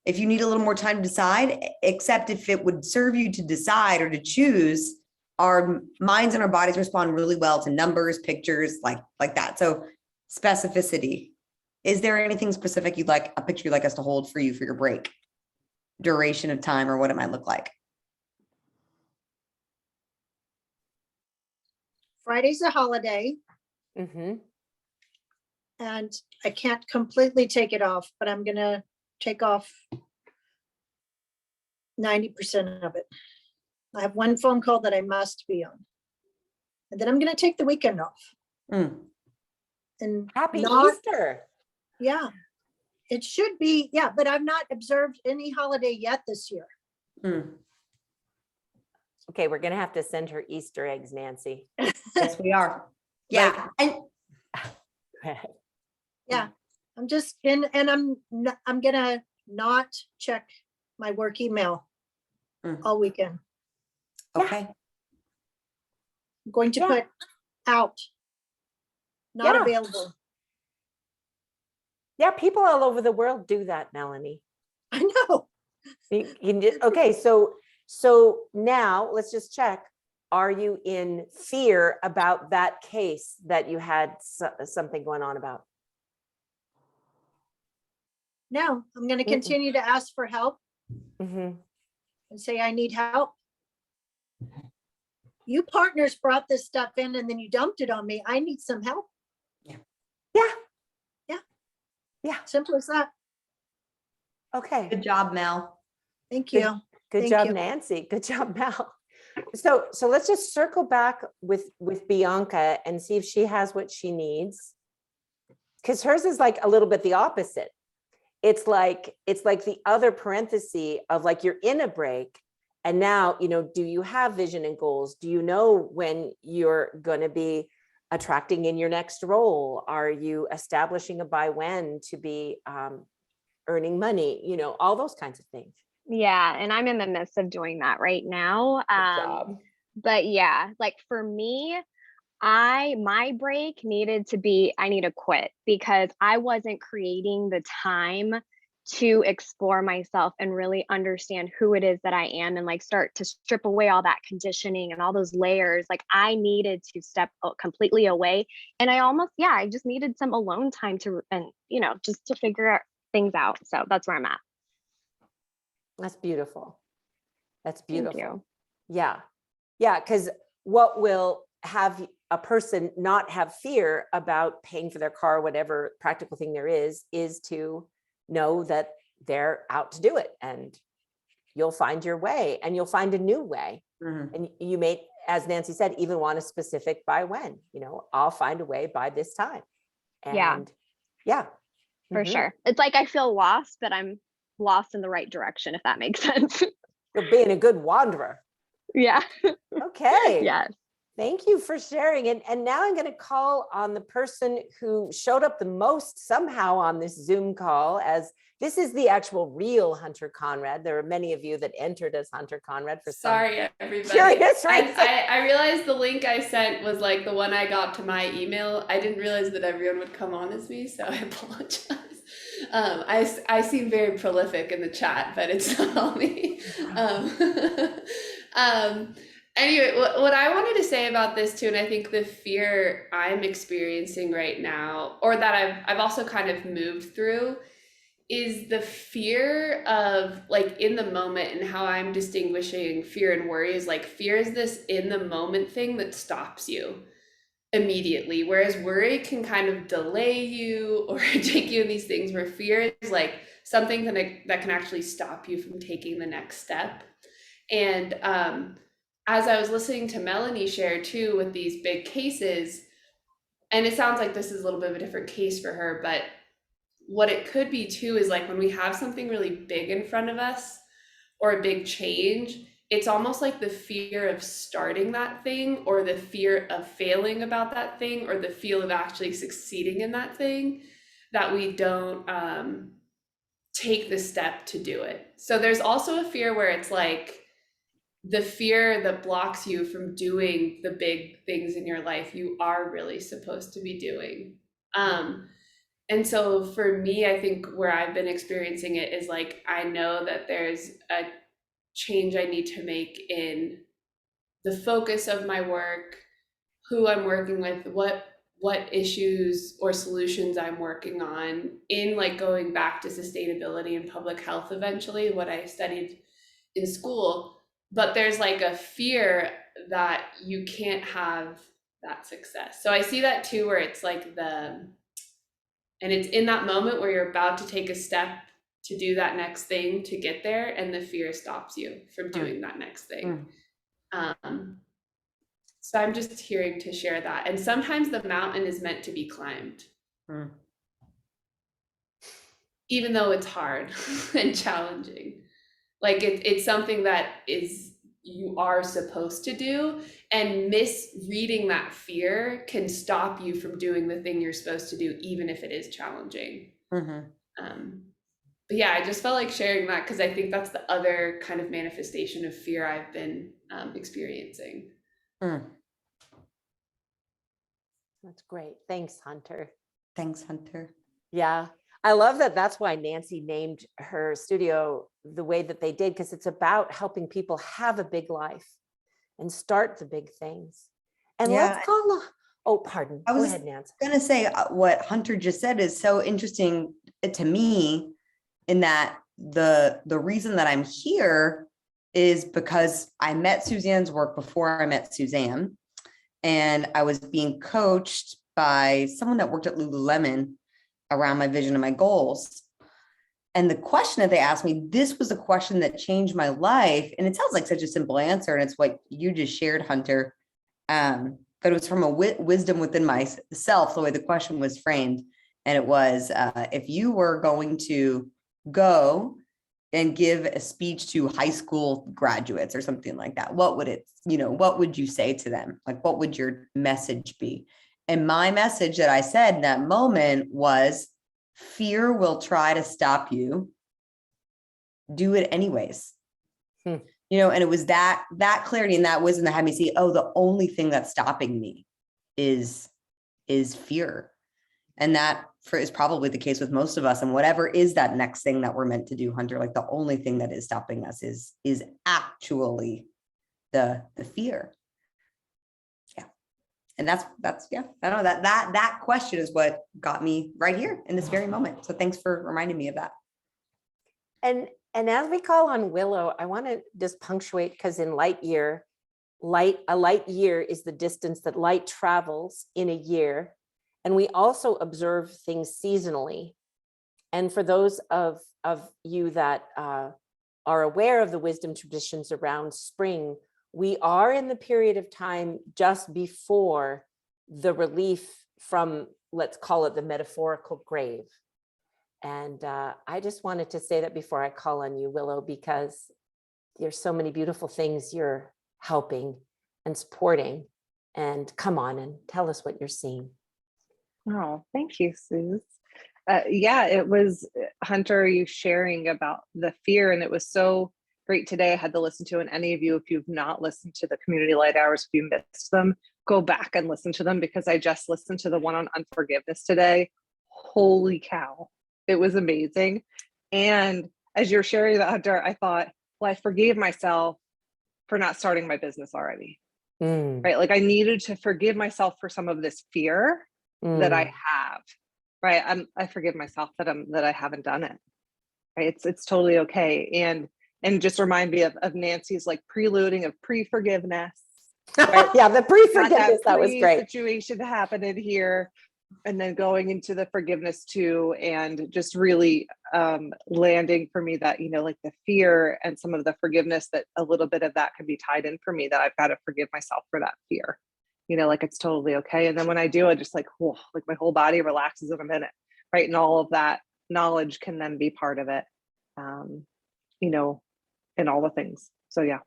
if you need a little more time to decide, except if it would serve you to decide or to choose. Our minds and our bodies respond really well to numbers, pictures, like that. So specificity. Is there anything specific a picture you'd like us to hold for you for your break? Duration of time or what it might look like? Friday's a holiday. Mm-hmm. And I can't completely take it off, but I'm going to take off 90% of it. I have one phone call that I must be on. And then I'm going to take the weekend off. Mm. And Happy Easter. Yeah, it should be. Yeah, but I've not observed any holiday yet this year. Mm. Okay, we're going to have to send her Easter eggs, Nancy. Yes, we are. Yeah. And yeah, I'm just in, and I'm going to not check my work email all weekend. Okay. I'm going to put out, not available. Yeah, people all over the world do that, Melanie. I know. Okay, so now let's just check. Are you in fear about that case that you had something going on about? No, I'm going to continue to ask for help and say, I need help. You partners brought this stuff in and then you dumped it on me. I need some help. Yeah. Simple as that. Okay. Good job, Mel. Thank you. Good job, Nancy. Good job, Mel. So let's just circle back with Bianca and see if she has what she needs. Because hers is like a little bit the opposite. It's like the other parenthesis of like you're in a break. And now, do you have vision and goals? Do you know when you're going to be attracting in your next role? Are you establishing a by when to be earning money? All those kinds of things. Yeah. And I'm in the midst of doing that right now. But yeah, like for me, my break needed to be, I need to quit because I wasn't creating the time to explore myself and really understand who it is that I am and like start to strip away all that conditioning and all those layers. Like I needed to step completely away. And I just needed some alone time just to figure things out. So that's where I'm at. That's beautiful. That's beautiful. Thank you. Yeah. Yeah. Because what will have a person not have fear about paying for their car, whatever practical thing there is to know that they're out to do it, and you'll find your way and you'll find a new way. And you may, as Nancy said, even want a specific by when, I'll find a way by this time. And for sure. It's like, I feel lost, but I'm lost in the right direction, if that makes sense. You're being a good wanderer. Yeah. Okay. Yes. Thank you for sharing. And now I'm going to call on the person who showed up the most somehow on this Zoom call, as this is the actual real Hunter Conrad. There are many of you that entered as Hunter Conrad for some Sorry, everybody. curious reason. I realized the link I sent was like the one I got to my email. I didn't realize that everyone would come on as me, so I apologize. I seem very prolific in the chat, but it's not all me. Anyway, what I wanted to say about this too, and I think the fear I'm experiencing right now, or that I've also kind of moved through, is the fear of like in the moment, and how I'm distinguishing fear and worry is like fear is this in the moment thing that stops you immediately, whereas worry can kind of delay you or take you in these things, where fear is like something that can actually stop you from taking the next step. And as I was listening to Melanie share too with these big cases, and it sounds like this is a little bit of a different case for her, but what it could be too is like when we have something really big in front of us or a big change, it's almost like the fear of starting that thing, or the fear of failing about that thing, or the fear of actually succeeding in that thing, that we don't take the step to do it. So there's also a fear where it's like the fear that blocks you from doing the big things in your life you are really supposed to be doing. And so for me, I think where I've been experiencing it is like, I know that there's a change I need to make in the focus of my work, who I'm working with, what issues or solutions I'm working on, in like going back to sustainability and public health eventually, what I studied in school. But there's like a fear that you can't have that success. So I see that too, where it's like and it's in that moment where you're about to take a step to do that next thing to get there, and the fear stops you from doing that next thing. So I'm just here to share that. And sometimes the mountain is meant to be climbed, even though it's hard and challenging. Like it's something that you are supposed to do, and misreading that fear can stop you from doing the thing you're supposed to do, even if it is challenging. But yeah, I just felt like sharing that because I think that's the other kind of manifestation of fear I've been experiencing. That's great. Thanks, Hunter. Thanks, Hunter. Yeah. I love that. That's why Nancy named her studio the way that they did, because it's about helping people have a big life and start the big things. And let's call. Oh, pardon. Go ahead, Nancy. I was going to say what Hunter just said is so interesting to me, in that the reason that I'm here is because I met Suzanne's work before I met Susanne, and I was being coached by someone that worked at Lululemon around my vision and my goals. And the question that they asked me, this was a question that changed my life. And it sounds like such a simple answer, and it's what you just shared, Hunter. But it was from a wisdom within myself, the way the question was framed. And it was, if you were going to go and give a speech to high school graduates or something like that, what would you say to them? Like, what would your message be? And my message that I said in that moment was, fear will try to stop you. Do it anyways. And it was that clarity and that wisdom that had me see, the only thing that's stopping me is fear. And that is probably the case with most of us. And whatever is that next thing that we're meant to do, Hunter, like the only thing that is stopping us is actually the fear. Yeah. And that's I don't know, that question is what got me right here in this very moment. So thanks for reminding me of that. And as we call on Willow, I want to just punctuate, because in Lightyear, a light year is the distance that light travels in a year. And we also observe things seasonally. And for those of you that are aware of the wisdom traditions around spring, we are in the period of time just before the relief from, let's call it, the metaphorical grave. And I just wanted to say that before I call on you, Willow, because there's so many beautiful things you're helping and supporting. And come on and tell us what you're seeing. Oh, thank you, Suze. Yeah, it was Hunter, you sharing about the fear, and it was so great today. I had to listen to, and any of you, if you've not listened to the community light hours, if you missed them, go back and listen to them, because I just listened to the one on unforgiveness today. Holy cow, it was amazing. And as you're sharing that, Hunter, I thought, well, I forgave myself for not starting my business already. Right? Like I needed to forgive myself for some of this fear that I have. Right? I forgive myself that I haven't done it. Right? It's totally okay. And just remind me of Nancy's like preluding of pre-forgiveness. Right? Yeah, the pre-forgiveness, that was great. Situation happening here, and then going into the forgiveness too, and just really landing for me that, like the fear and some of the forgiveness, that a little bit of that can be tied in for me, that I've got to forgive myself for that fear. Like it's totally okay. And then when I do, I just like my whole body relaxes in a minute, right? And all of that knowledge can then be part of it, and all the things. So yeah.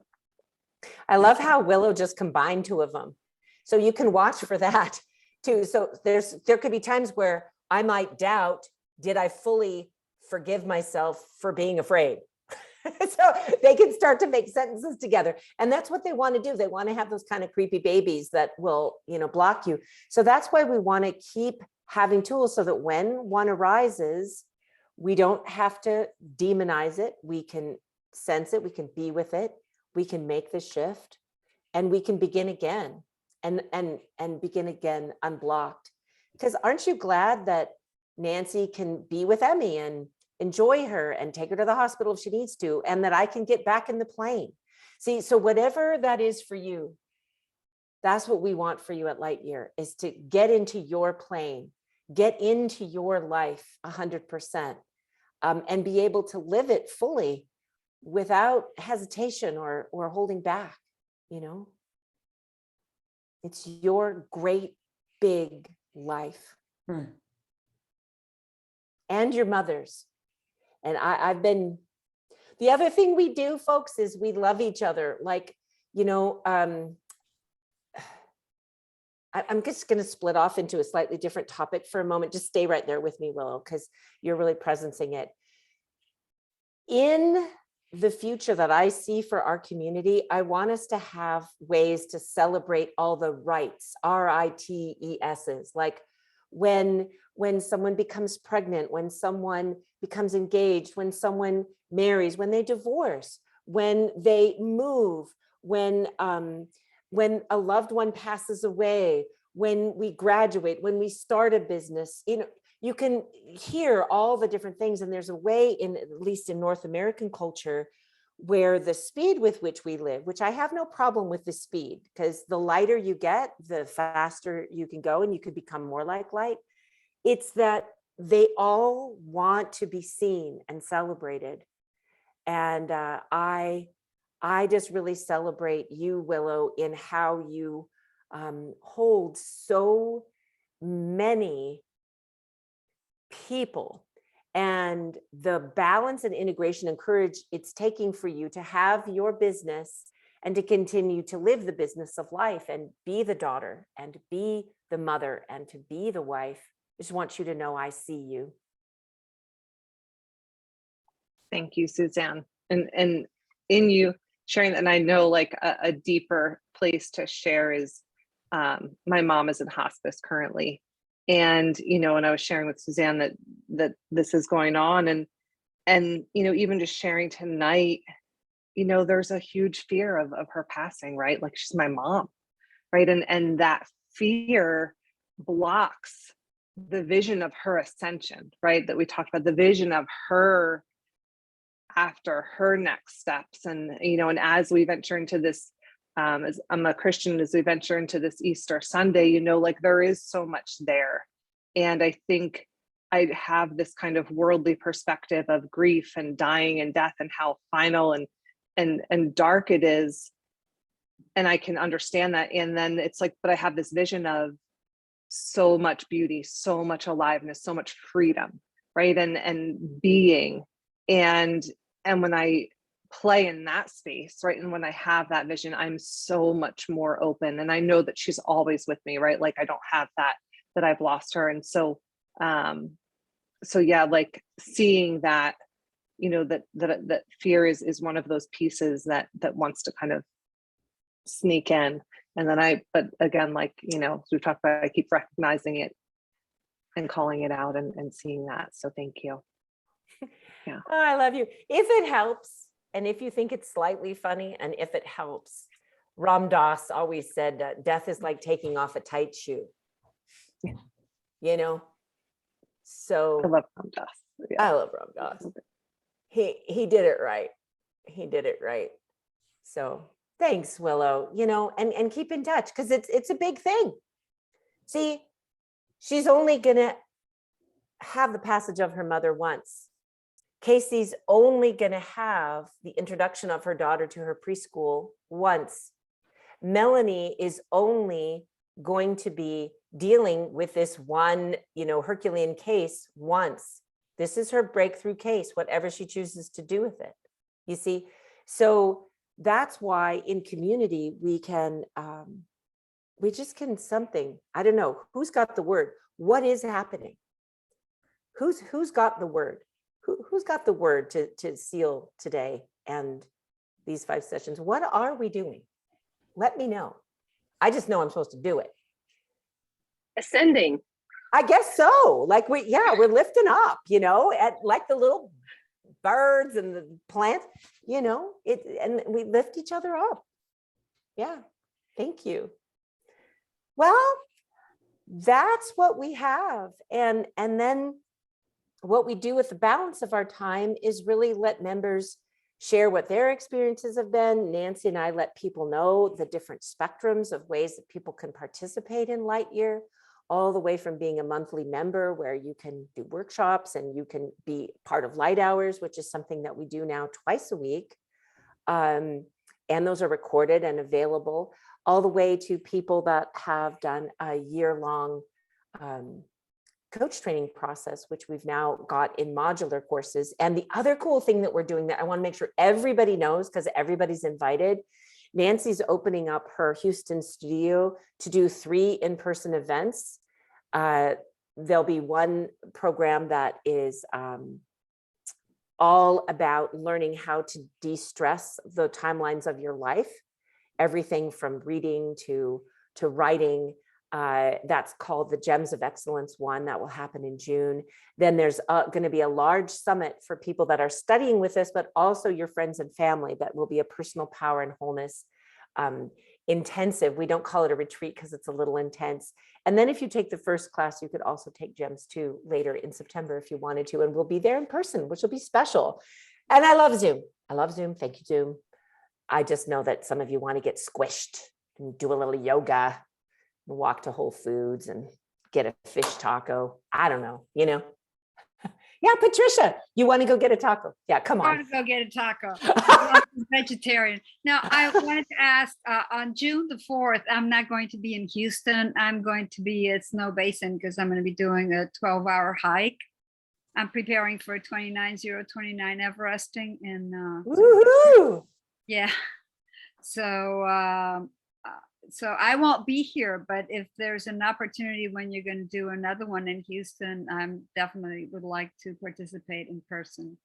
I love how Willow just combined two of them. So you can watch for that too. So there could be times where I might doubt, did I fully forgive myself for being afraid? So they can start to make sentences together. And that's what they want to do. They want to have those kind of creepy babies that will, block you. So that's why we want to keep having tools, so that when one arises, we don't have to demonize it. We can sense it. We can be with it. We can make the shift, and we can begin again and begin again unblocked. Because aren't you glad that Nancy can be with Emmy and enjoy her and take her to the hospital if she needs to, and that I can get back in the plane? See, so whatever that is for you, that's what we want for you at Lightyear, is to get into your plane, get into your life 100%, and be able to live it fully without hesitation or holding back. It's your great big life. And your mother's. And I've been, the other thing we do, folks, is we love each other. Like, I'm just going to split off into a slightly different topic for a moment. Just stay right there with me, Willow, because you're really presencing it. In the future that I see for our community, I want us to have ways to celebrate all the rights, RITESs, like when someone becomes pregnant, when someone becomes engaged, when someone marries, when they divorce, when they move, when a loved one passes away, when we graduate, when we start a business. You can hear all the different things. And there's a way, at least in North American culture, where the speed with which we live, which I have no problem with the speed, because the lighter you get, the faster you can go, and you could become more like light. It's that they all want to be seen and celebrated. And I just really celebrate you, Willow, in how you hold so many people, and the balance and integration and courage it's taking for you to have your business and to continue to live the business of life and be the daughter and be the mother and to be the wife. I just want you to know I see you. Thank you, Susanne. And in you sharing that, and I know like a deeper place to share is my mom is in hospice currently. And, and I was sharing with Susanne that this is going on, and, even just sharing tonight, there's a huge fear of her passing, right? Like she's my mom, right? And that fear blocks the vision of her ascension, right? That we talked about, the vision of her after her next steps. And, and as we venture into this, as I'm a Christian, as we venture into this Easter Sunday, like there is so much there. And I think I have this kind of worldly perspective of grief and dying and death and how final and dark it is. And I can understand that. And then it's like, but I have this vision of so much beauty, so much aliveness, so much freedom, right? And being. And when I play in that space, right? And when I have that vision, I'm so much more open, and I know that she's always with me, right? Like I don't have that I've lost her. And so so yeah, like seeing that, you know, that fear is one of those pieces that wants to kind of sneak in. And then but again, like, you know, as we've talked about, I keep recognizing it and calling it out and seeing that. So thank you. Yeah. Oh, I love you. If it helps, and if you think it's slightly funny, and if it helps, Ram Dass always said, death is like taking off a tight shoe. You know? So I love Ram Dass. Yeah. I love Ram Dass. He did it right. He did it right. So thanks, Willow, you know, and keep in touch, because it's a big thing. See, she's only gonna have the passage of her mother once. Casey's only gonna have the introduction of her daughter to her preschool once. Melanie is only going to be dealing with this one, you know, Herculean case once. This is her breakthrough case, whatever she chooses to do with it. You see, so that's why in community we just can something. I don't know who's got the word. What is happening? Who's got the word? Who's got the word to seal today and these 5 sessions? What are we doing? Let me know. I just know I'm supposed to do it. Ascending. I guess so. Like we're lifting up, you know, at like the little birds and the plants, you know, and we lift each other up. Yeah. Thank you. Well, that's what we have. And then what we do with the balance of our time is really let members share what their experiences have been. Nancy and I let people know the different spectrums of ways that people can participate in Lightyear, all the way from being a monthly member where you can do workshops and you can be part of Lighthours, which is something that we do now twice a week. And those are recorded and available, all the way to people that have done a year-long coach training process, which we've now got in modular courses. And the other cool thing that we're doing that I want to make sure everybody knows, because everybody's invited, Nancy's opening up her Houston studio to do 3 in-person events. There'll be one program that is all about learning how to de-stress the timelines of your life, everything from reading to writing. That's called the Gems of Excellence one that will happen in June. Then there's going to be a large summit for people that are studying with us, but also your friends and family. That will be a personal power and wholeness intensive. We don't call it a retreat because it's a little intense. And then if you take the first class, you could also take Gems 2 later in September if you wanted to, and we'll be there in person, which will be special. And I love Zoom. I love Zoom. Thank you, Zoom. I just know that some of you want to get squished and do a little yoga, walk to Whole Foods and get a fish taco. I don't know, you know. Yeah, Patricia, you want to go get a taco? Yeah, come on. I want to go get a taco. I'm vegetarian. Now, I wanted to ask, on June the 4th, I'm not going to be in Houston. I'm going to be at Snow Basin because I'm going to be doing a 12-hour hike. I'm preparing for 29029 Everesting. And Woohoo! yeah, so I won't be here, but if there's an opportunity when you're going to do another one in Houston, I'm definitely would like to participate in person.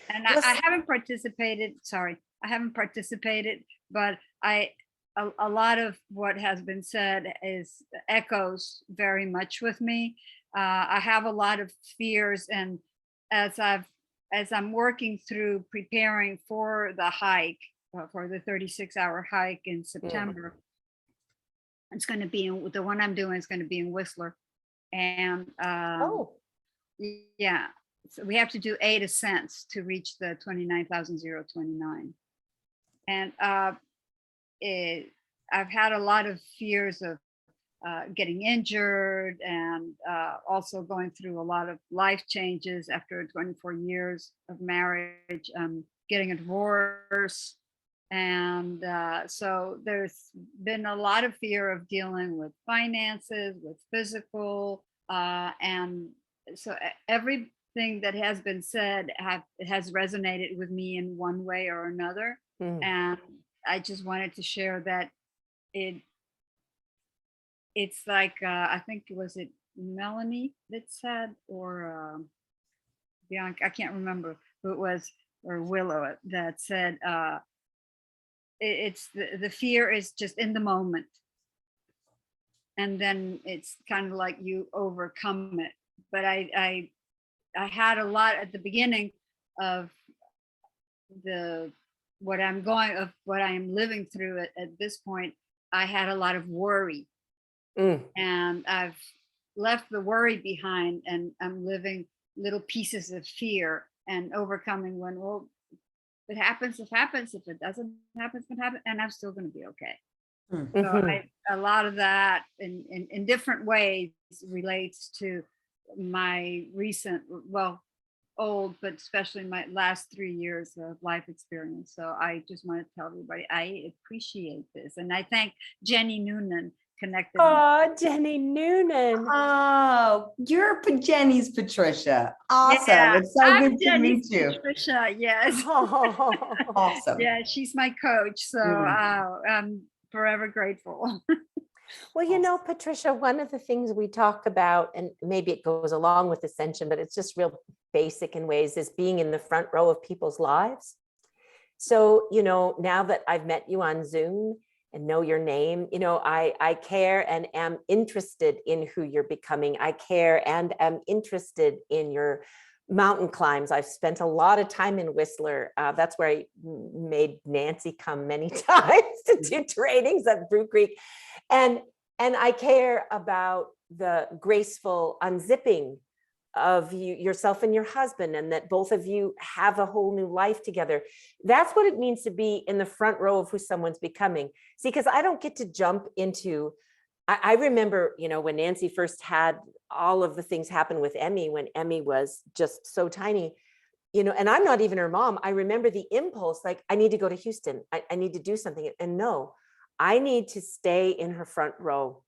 And I haven't participated, but a lot of what has been said echoes very much with me. I have a lot of fears, and as I'm working through preparing for the hike, for the 36-hour hike in September, it's going to be the one I'm doing is going to be in Whistler, and yeah, so we have to do 8 ascents to reach the 29,029. And I've had a lot of fears of getting injured, and also going through a lot of life changes after 24 years of marriage, getting a divorce. And so there's been a lot of fear of dealing with finances, with physical, and so thing that has been said it has resonated with me in one way or another. And I just wanted to share that it's like I think was it Melanie that said, or Bianca, I can't remember who it was, or Willow that said it's the fear is just in the moment, and then it's kind of like you overcome it. But I had a lot at the beginning of what I am living through at this point. I had a lot of worry, and I've left the worry behind, and I'm living little pieces of fear and overcoming when, well, if it happens, it happens. If it doesn't happen, it happens, and I'm still going to be okay. So a lot of that in different ways relates to my recent, well, old, but especially my last 3 years of life experience. So I just want to tell everybody I appreciate this, and I thank Jenny Noonan connected. Oh, Jenny Noonan. Oh, you're Jenny's Patricia. Awesome. Yeah, It's so I'm good Jenny's to meet you. Patricia, yes. Awesome. Yeah, she's my coach. So I'm forever grateful. Well, you know, Patricia, one of the things we talk about, and maybe it goes along with Ascension, but it's just real basic in ways, is being in the front row of people's lives. So, you know, now that I've met you on Zoom and know your name, you know, I care and am interested in who you're becoming. I care and am interested in your mountain climbs. I've spent a lot of time in Whistler. That's where I made Nancy come many times to do trainings at Brew Creek. And I care about the graceful unzipping of yourself and your husband, and that both of you have a whole new life together. That's what it means to be in the front row of who someone's becoming. See, because I don't get to jump into, I remember, you know, when Nancy first had all of the things happen with Emmy, when Emmy was just so tiny, you know, and I'm not even her mom. I remember the impulse, like, I need to go to Houston. I need to do something. And no, I need to stay in her front row.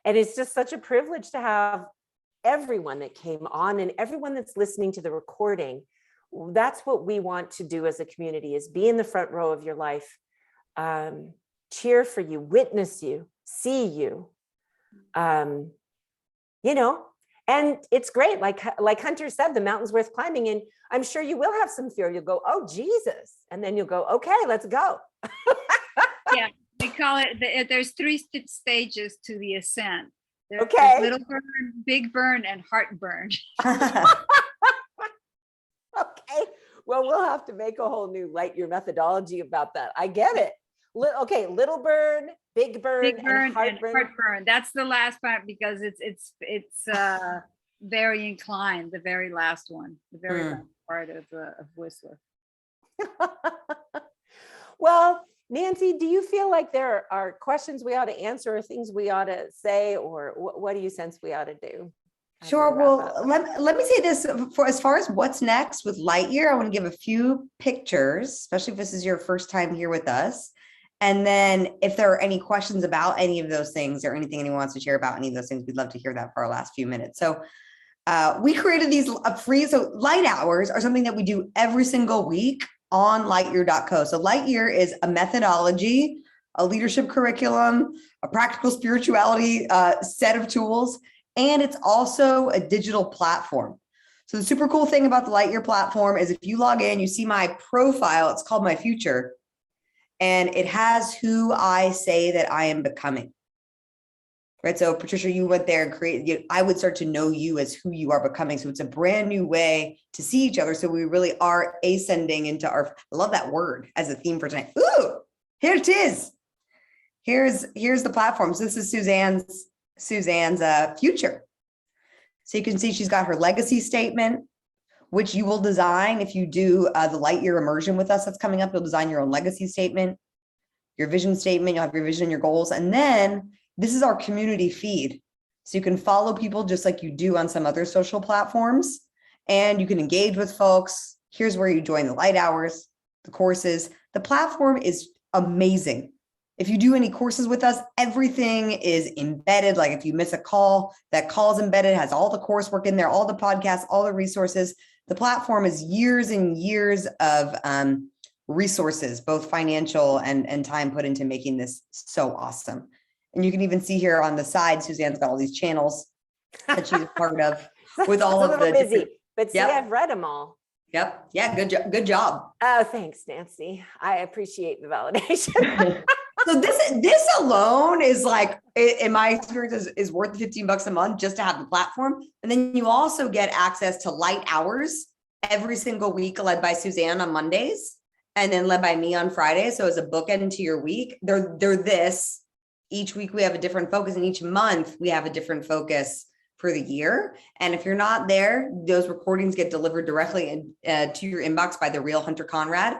And it's just such a privilege to have everyone that came on and everyone that's listening to the recording. That's what we want to do as a community, is be in the front row of your life, cheer for you, witness you, see you, you know, and it's great. Like Hunter said, the mountain's worth climbing, and I'm sure you will have some fear. You'll go, oh, Jesus. And then you'll go, okay, let's go. Yeah, we call it, there's 3 stages to the ascent. There's little burn, big burn, and heartburn. Okay. Well, we'll have to make a whole new Lightyear methodology about that. I get it. Okay, little burn, big burn, and heartburn. That's the last part, because it's very inclined. The very last one, the very last part of Whistler. Well, Nancy, do you feel like there are questions we ought to answer, or things we ought to say, or what do you sense we ought to do? Sure. Well, let me say this, for as far as what's next with Lightyear, I want to give a few pictures, especially if this is your first time here with us. And then if there are any questions about any of those things, or anything anyone wants to share about any of those things, we'd love to hear that for our last few minutes. So we created these free, so light hours are something that we do every single week on lightyear.co. So Lightyear is a methodology, a leadership curriculum, a practical spirituality set of tools, and it's also a digital platform. So the super cool thing about the Lightyear platform is if you log in, you see my profile, it's called My Future, and it has who I say that I am becoming. Right. So Patricia, you went there and I would start to know you as who you are becoming. So it's a brand new way to see each other. So we really are ascending into I love that word as a theme for tonight. Ooh, here it is. Here's the platform. So this is Suzanne's future. So you can see she's got her legacy statement, which you will design if you do the Lightyear Immersion with us that's coming up. You'll design your own legacy statement, your vision statement. You'll have your vision and your goals. And then this is our community feed. So you can follow people just like you do on some other social platforms, and you can engage with folks. Here's where you join the light hours, the courses. The platform is amazing. If you do any courses with us, everything is embedded. Like if you miss a call, that call is embedded, has all the coursework in there, all the podcasts, all the resources. The platform is years and years of resources, both financial and time put into making this so awesome. And you can even see here on the side, Suzanne's got all these channels that she's a part of with all It's a of little the busy, but see, Yep. I've read them all. Yep. Yeah. Good job. Oh, thanks, Nancy. I appreciate the validation. So this alone is like, in my experience, is worth $15 a month just to have the platform. And then you also get access to Lighthours every single week, led by Susanne on Mondays, and then led by me on Fridays. So as a bookend to your week, they're this. Each week we have a different focus, and each month we have a different focus for the year. And if you're not there, those recordings get delivered directly to your inbox by the real Hunter Conrad.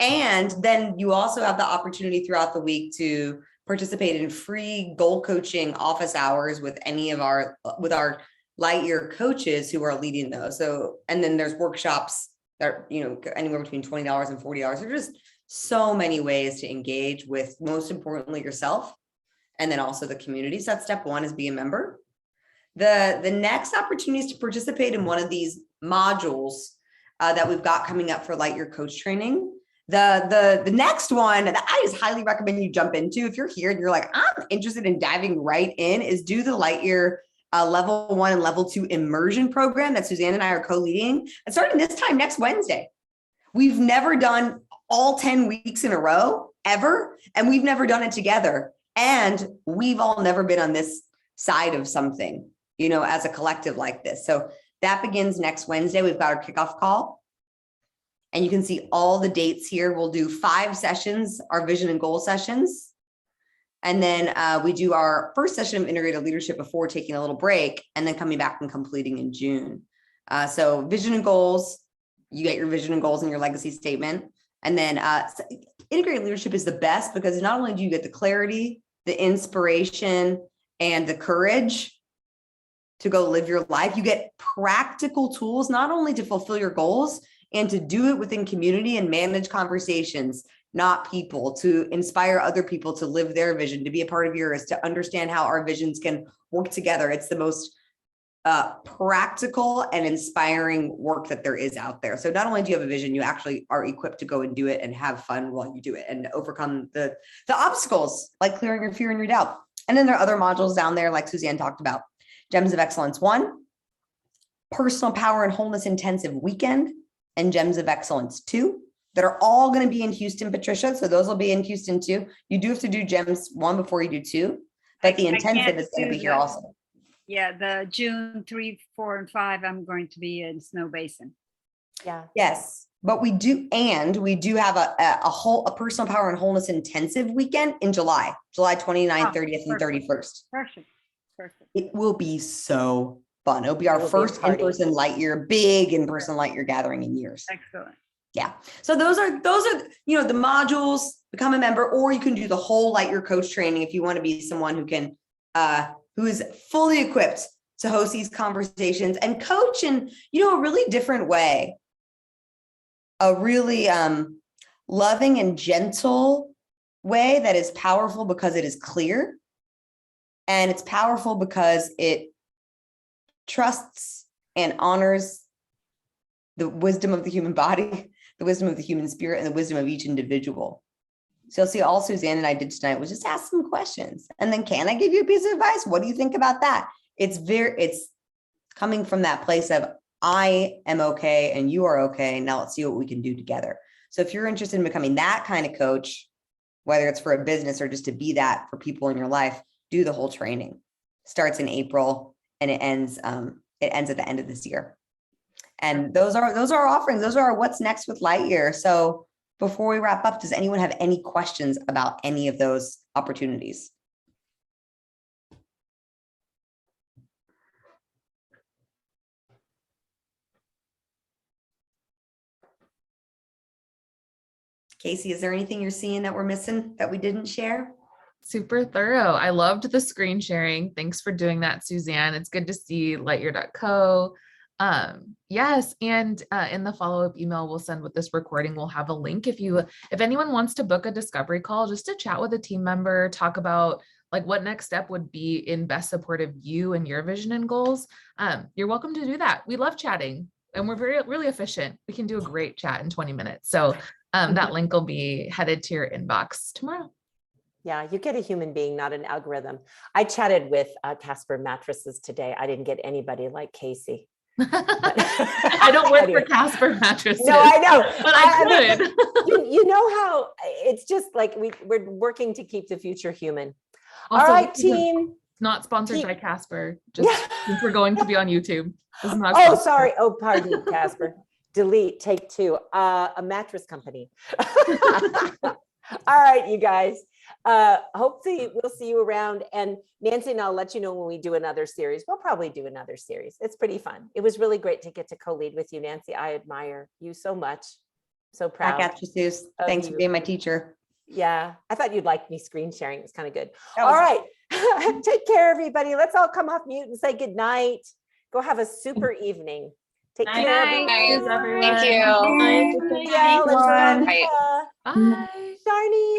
And then you also have the opportunity throughout the week to participate in free goal coaching office hours with our Lightyear coaches who are leading those. So, and then there's workshops that are, anywhere between $20 and $40. There's just so many ways to engage with, most importantly, yourself, and then also the community. So that's step one, is be a member. The next opportunity is to participate in one of these modules that we've got coming up for Lightyear Coach Training. The next one that I just highly recommend you jump into, if you're here and you're like, I'm interested in diving right in, is do the Lightyear level 1 and level 2 immersion program that Susanne and I are co-leading. And starting this time next Wednesday. We've never done all 10 weeks in a row ever, and we've never done it together. And we've all never been on this side of something, as a collective like this. So that begins next Wednesday. We've got our kickoff call. And you can see all the dates here. We'll do 5 sessions, our vision and goal sessions. And then we do our first session of integrated leadership before taking a little break, and then coming back and completing in June. So vision and goals, you get your vision and goals and your legacy statement. And then integrated leadership is the best, because not only do you get the clarity, the inspiration, and the courage to go live your life, you get practical tools, not only to fulfill your goals, and to do it within community and manage conversations, not people, to inspire other people to live their vision, to be a part of yours, to understand how our visions can work together. It's the most practical and inspiring work that there is out there. So not only do you have a vision, you actually are equipped to go and do it and have fun while you do it and overcome the obstacles, like clearing your fear and your doubt. And then there are other modules down there, like Susanne talked about. Gems of Excellence 1, Personal Power and Wholeness Intensive Weekend, and Gems of Excellence 2, that are all going to be in Houston, Patricia. So those will be in Houston too. You do have to do Gems 1 before you do 2, but the intensive is going to be here also. Yeah, the June 3, 4, and 5, I'm going to be in Snow Basin. Yeah. Yes, but we do have a Personal Power and Wholeness Intensive Weekend in July 29th, 30th, and 31st. Perfect. It will be so fun. It'll be our first in-person big in-person Lightyear gathering in years. Excellent. Yeah. So those are, the modules, become a member, or you can do the whole Lightyear Coach Training if you want to be someone who is fully equipped to host these conversations and coach in, a really different way, a really loving and gentle way that is powerful because it is clear, and it's powerful because it trusts and honors the wisdom of the human body, the wisdom of the human spirit, and the wisdom of each individual. So you'll see all Susanne and I did tonight was just ask some questions. And then, can I give you a piece of advice? What do you think about that? It's coming from that place of, I am okay and you are okay. Now let's see what we can do together. So if you're interested in becoming that kind of coach, whether it's for a business or just to be that for people in your life, do the whole training. Starts in April and it ends at the end of this year. And those are our offerings. Those are our what's next with Lightyear. So before we wrap up, does anyone have any questions about any of those opportunities? Casey, is there anything you're seeing that we're missing that we didn't share? Super thorough. I loved the screen sharing. Thanks for doing that, Suzanne. It's good to see Lightyear.co. Yes. And in the follow-up email we'll send with this recording, we'll have a link. If anyone wants to book a discovery call, just to chat with a team member, talk about like what next step would be in best support of you and your vision and goals, you're welcome to do that. We love chatting and we're really efficient. We can do a great chat in 20 minutes. So that link will be headed to your inbox tomorrow. Yeah, you get a human being, not an algorithm. I chatted with Casper Mattresses today. I didn't get anybody like Casey. I don't work for Casper Mattresses. No, I know, but I could. You know how it's just like we're working to keep the future human. Also, all right, team. Not sponsored by Casper. Just since we're going to be on YouTube. Oh, sorry. Oh, pardon me, Casper. Delete. Take 2. A mattress company. All right, you guys. Hopefully we'll see you around, and Nancy and I'll let you know when we do another series. We'll probably do another series. It's pretty fun. It was really great to get to co-lead with you, Nancy. I admire you so much. So proud. Back at you, Suze. Thanks for being my teacher. Yeah, I thought you'd like me screen sharing. It's kind of good. All right. Take care, everybody. Let's all come off mute and say good night. Go have a super evening. Take care. Night, everyone. Thank you. Bye. Bye. Darnie.